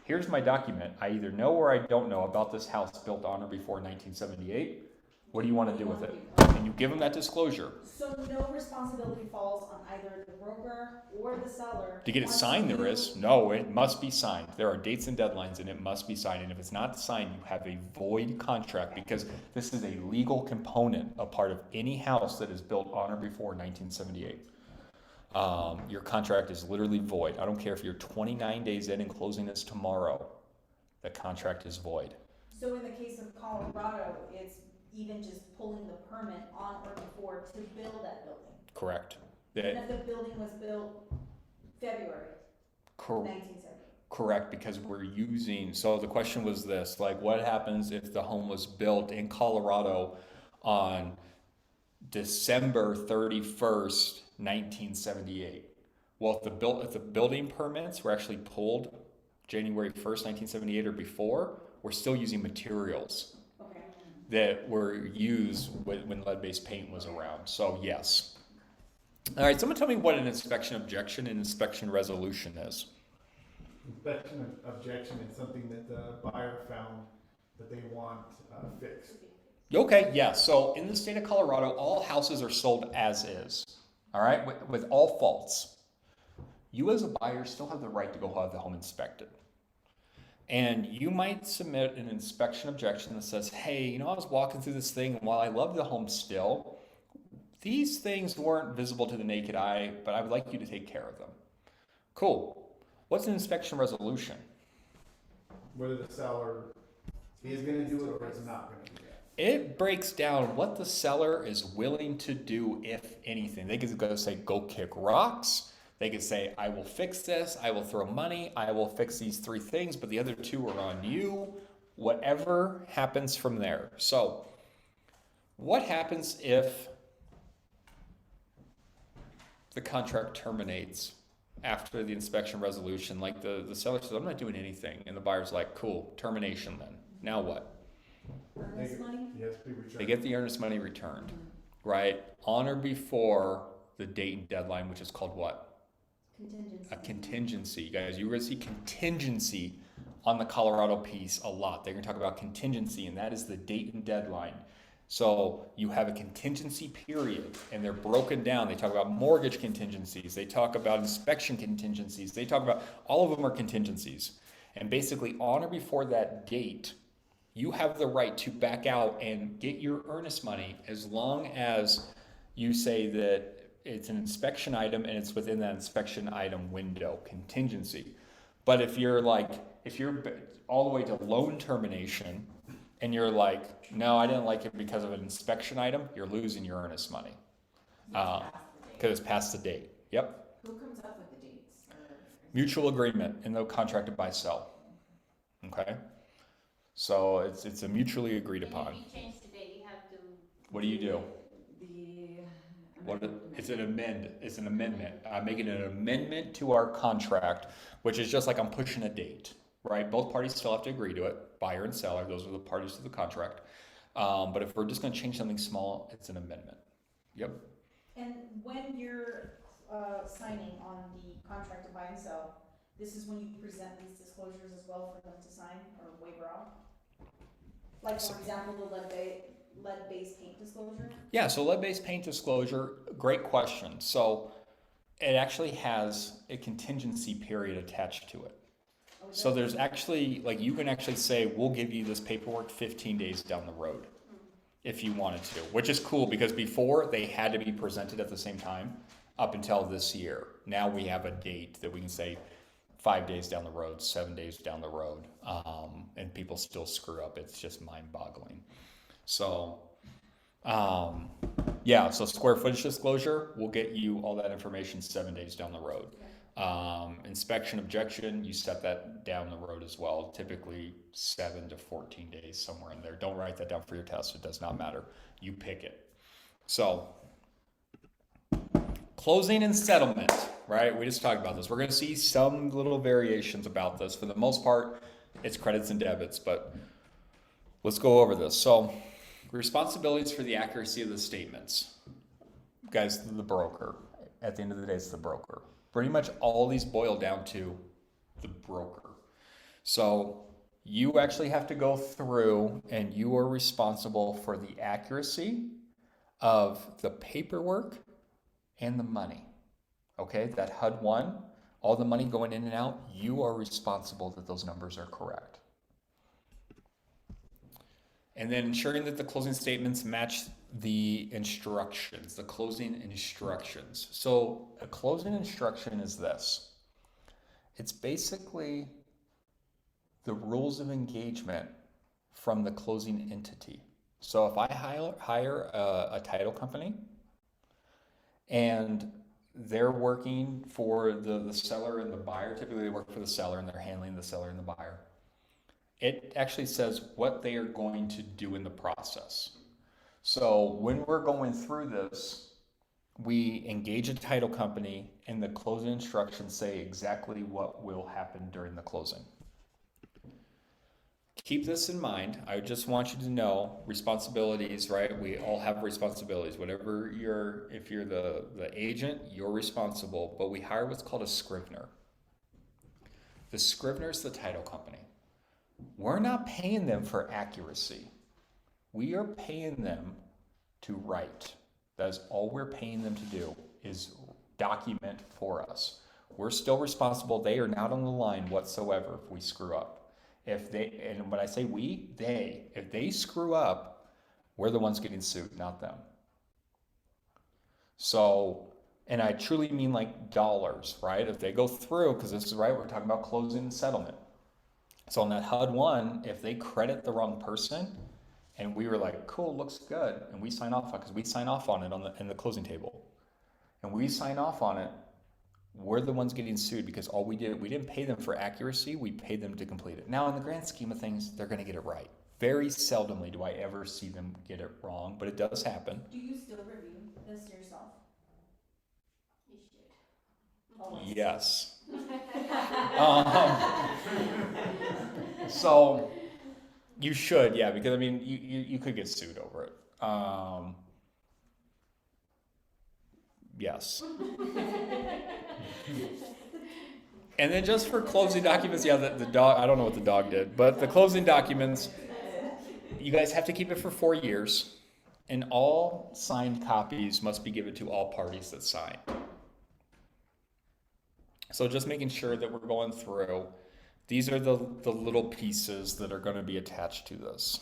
Here's my document. I either know or I don't know about this house built on or before 1978. What do you want to do with it? And you give them that disclosure. So no responsibility falls on either the broker or the seller. To get it signed, there is. No, it must be signed. There are dates and deadlines, and it must be signed. And if it's not signed, you have a void contract because this is a legal component, a part of any house that is built on or before 1978. Your contract is literally void. I don't care if you're 29 days in and closing this tomorrow. The contract is void. So in the case of Colorado, it's even just pulling the permit on or before to build that building. Correct. Even if the building was built February 1970. Correct, because we're using, so the question was this, like what happens if the home was built in Colorado on December 31st, 1978? Well, if the building permits were actually pulled January 1st, 1978 or before, we're still using materials that were used when lead-based paint was around. So yes. All right, someone tell me what an inspection objection and inspection resolution is. Inspection objection is something that the buyer found that they want fixed. Okay, yeah, so in the state of Colorado, all houses are sold as is, all right, with all faults. You as a buyer still have the right to go have the home inspected. And you might submit an inspection objection that says, hey, I was walking through this thing, and while I love the home still, these things weren't visible to the naked eye, but I would like you to take care of them. Cool. What's an inspection resolution? Whether the seller is going to do it or is not going to do it. It breaks down what the seller is willing to do, if anything. They could go say, go kick rocks. They could say, I will fix this, I will throw money, I will fix these 3 things, but the other 2 are on you. Whatever happens from there. So, what happens if the contract terminates after the inspection resolution? Like the seller says, I'm not doing anything. And the buyer's like, cool, termination then. Now what? Earnest money? Yes, be returned. They get the earnest money returned, right? On or before the date and deadline, which is called what? Contingency. A contingency. You guys, you're going to see contingency on the Colorado piece a lot. They're going to talk about contingency, and that is the date and deadline. So you have a contingency period, and they're broken down. They talk about mortgage contingencies. They talk about inspection contingencies. They talk about, all of them are contingencies. And basically, on or before that date, you have the right to back out and get your earnest money as long as you say that it's an inspection item and it's within that inspection item window, contingency. But if you're all the way to loan termination and you're like, no, I didn't like it because of an inspection item, you're losing your earnest money. Because it's past the date. Yep. Who comes up with the dates? Mutual agreement in the contract to buy sell. Okay? So it's a mutually agreed upon. If you change the date, you have to. What do you do? It's an amendment. I'm making an amendment to our contract, which is just like I'm pushing a date, right? Both parties still have to agree to it, buyer and seller. Those are the parties to the contract. But if we're just going to change something small, it's an amendment. Yep. And when you're signing on the contract to buy and sell, this is when you present these disclosures as well for them to sign or waiver off? Like, for example, the lead-based paint disclosure? Yeah, so lead-based paint disclosure, great question. So it actually has a contingency period attached to it. So there's actually, like, you can actually say, we'll give you this paperwork 15 days down the road if you wanted to, which is cool because before they had to be presented at the same time up until this year. Now we have a date that we can say 5 days down the road, 7 days down the road, and people still screw up. It's just mind-boggling. So, yeah, so square footage disclosure, we'll get you all that information 7 days down the road. Inspection objection, you set that down the road as well, typically 7 to 14 days, somewhere in there. Don't write that down for your test. It does not matter. You pick it. So, closing and settlement, right? We just talked about this. We're going to see some little variations about this. For the most part, it's credits and debits, but let's go over this. So, responsibilities for the accuracy of the statements. Guys, the broker. At the end of the day, it's the broker. Pretty much all these boil down to the broker. So, you actually have to go through and you are responsible for the accuracy of the paperwork and the money. Okay, that HUD 1, all the money going in and out, you are responsible that those numbers are correct. And then ensuring that the closing statements match the instructions, the closing instructions. So a closing instruction is this. It's basically the rules of engagement from the closing entity. So if I hire a title company and they're working for the seller and the buyer, typically they work for the seller and they're handling the seller and the buyer. It actually says what they are going to do in the process. So when we're going through this, we engage a title company and the closing instructions say exactly what will happen during the closing. Keep this in mind. I just want you to know responsibilities, right? We all have responsibilities. Whatever if you're the agent, you're responsible, but we hire what's called a scrivener. The scrivener is the title company. We're not paying them for accuracy. We are paying them to write. That is all we're paying them to do, is document for us. We're still responsible. They are not on the line whatsoever if we screw up. And when I say we, if they screw up, we're the ones getting sued, not them. So, and I truly mean like dollars, right? If they go through, because this is right, we're talking about closing and settlement. So on that HUD 1, if they credit the wrong person, and we were like, cool, looks good, and we sign off on it, because we sign off on it in the closing table, and we sign off on it, we're the ones getting sued because all we didn't pay them for accuracy, we paid them to complete it. Now, in the grand scheme of things, they're going to get it right. Very seldomly do I ever see them get it wrong, but it does happen. Do you still review this yourself? You should. Always. Yes. So you should, yeah, because I mean, you could get sued over it. Yes. And then just for closing documents, yeah, the dog, I don't know what the dog did, but the closing documents, you guys have to keep it for 4 years, and all signed copies must be given to all parties that sign. So just making sure that we're going through, these are the little pieces that are going to be attached to this.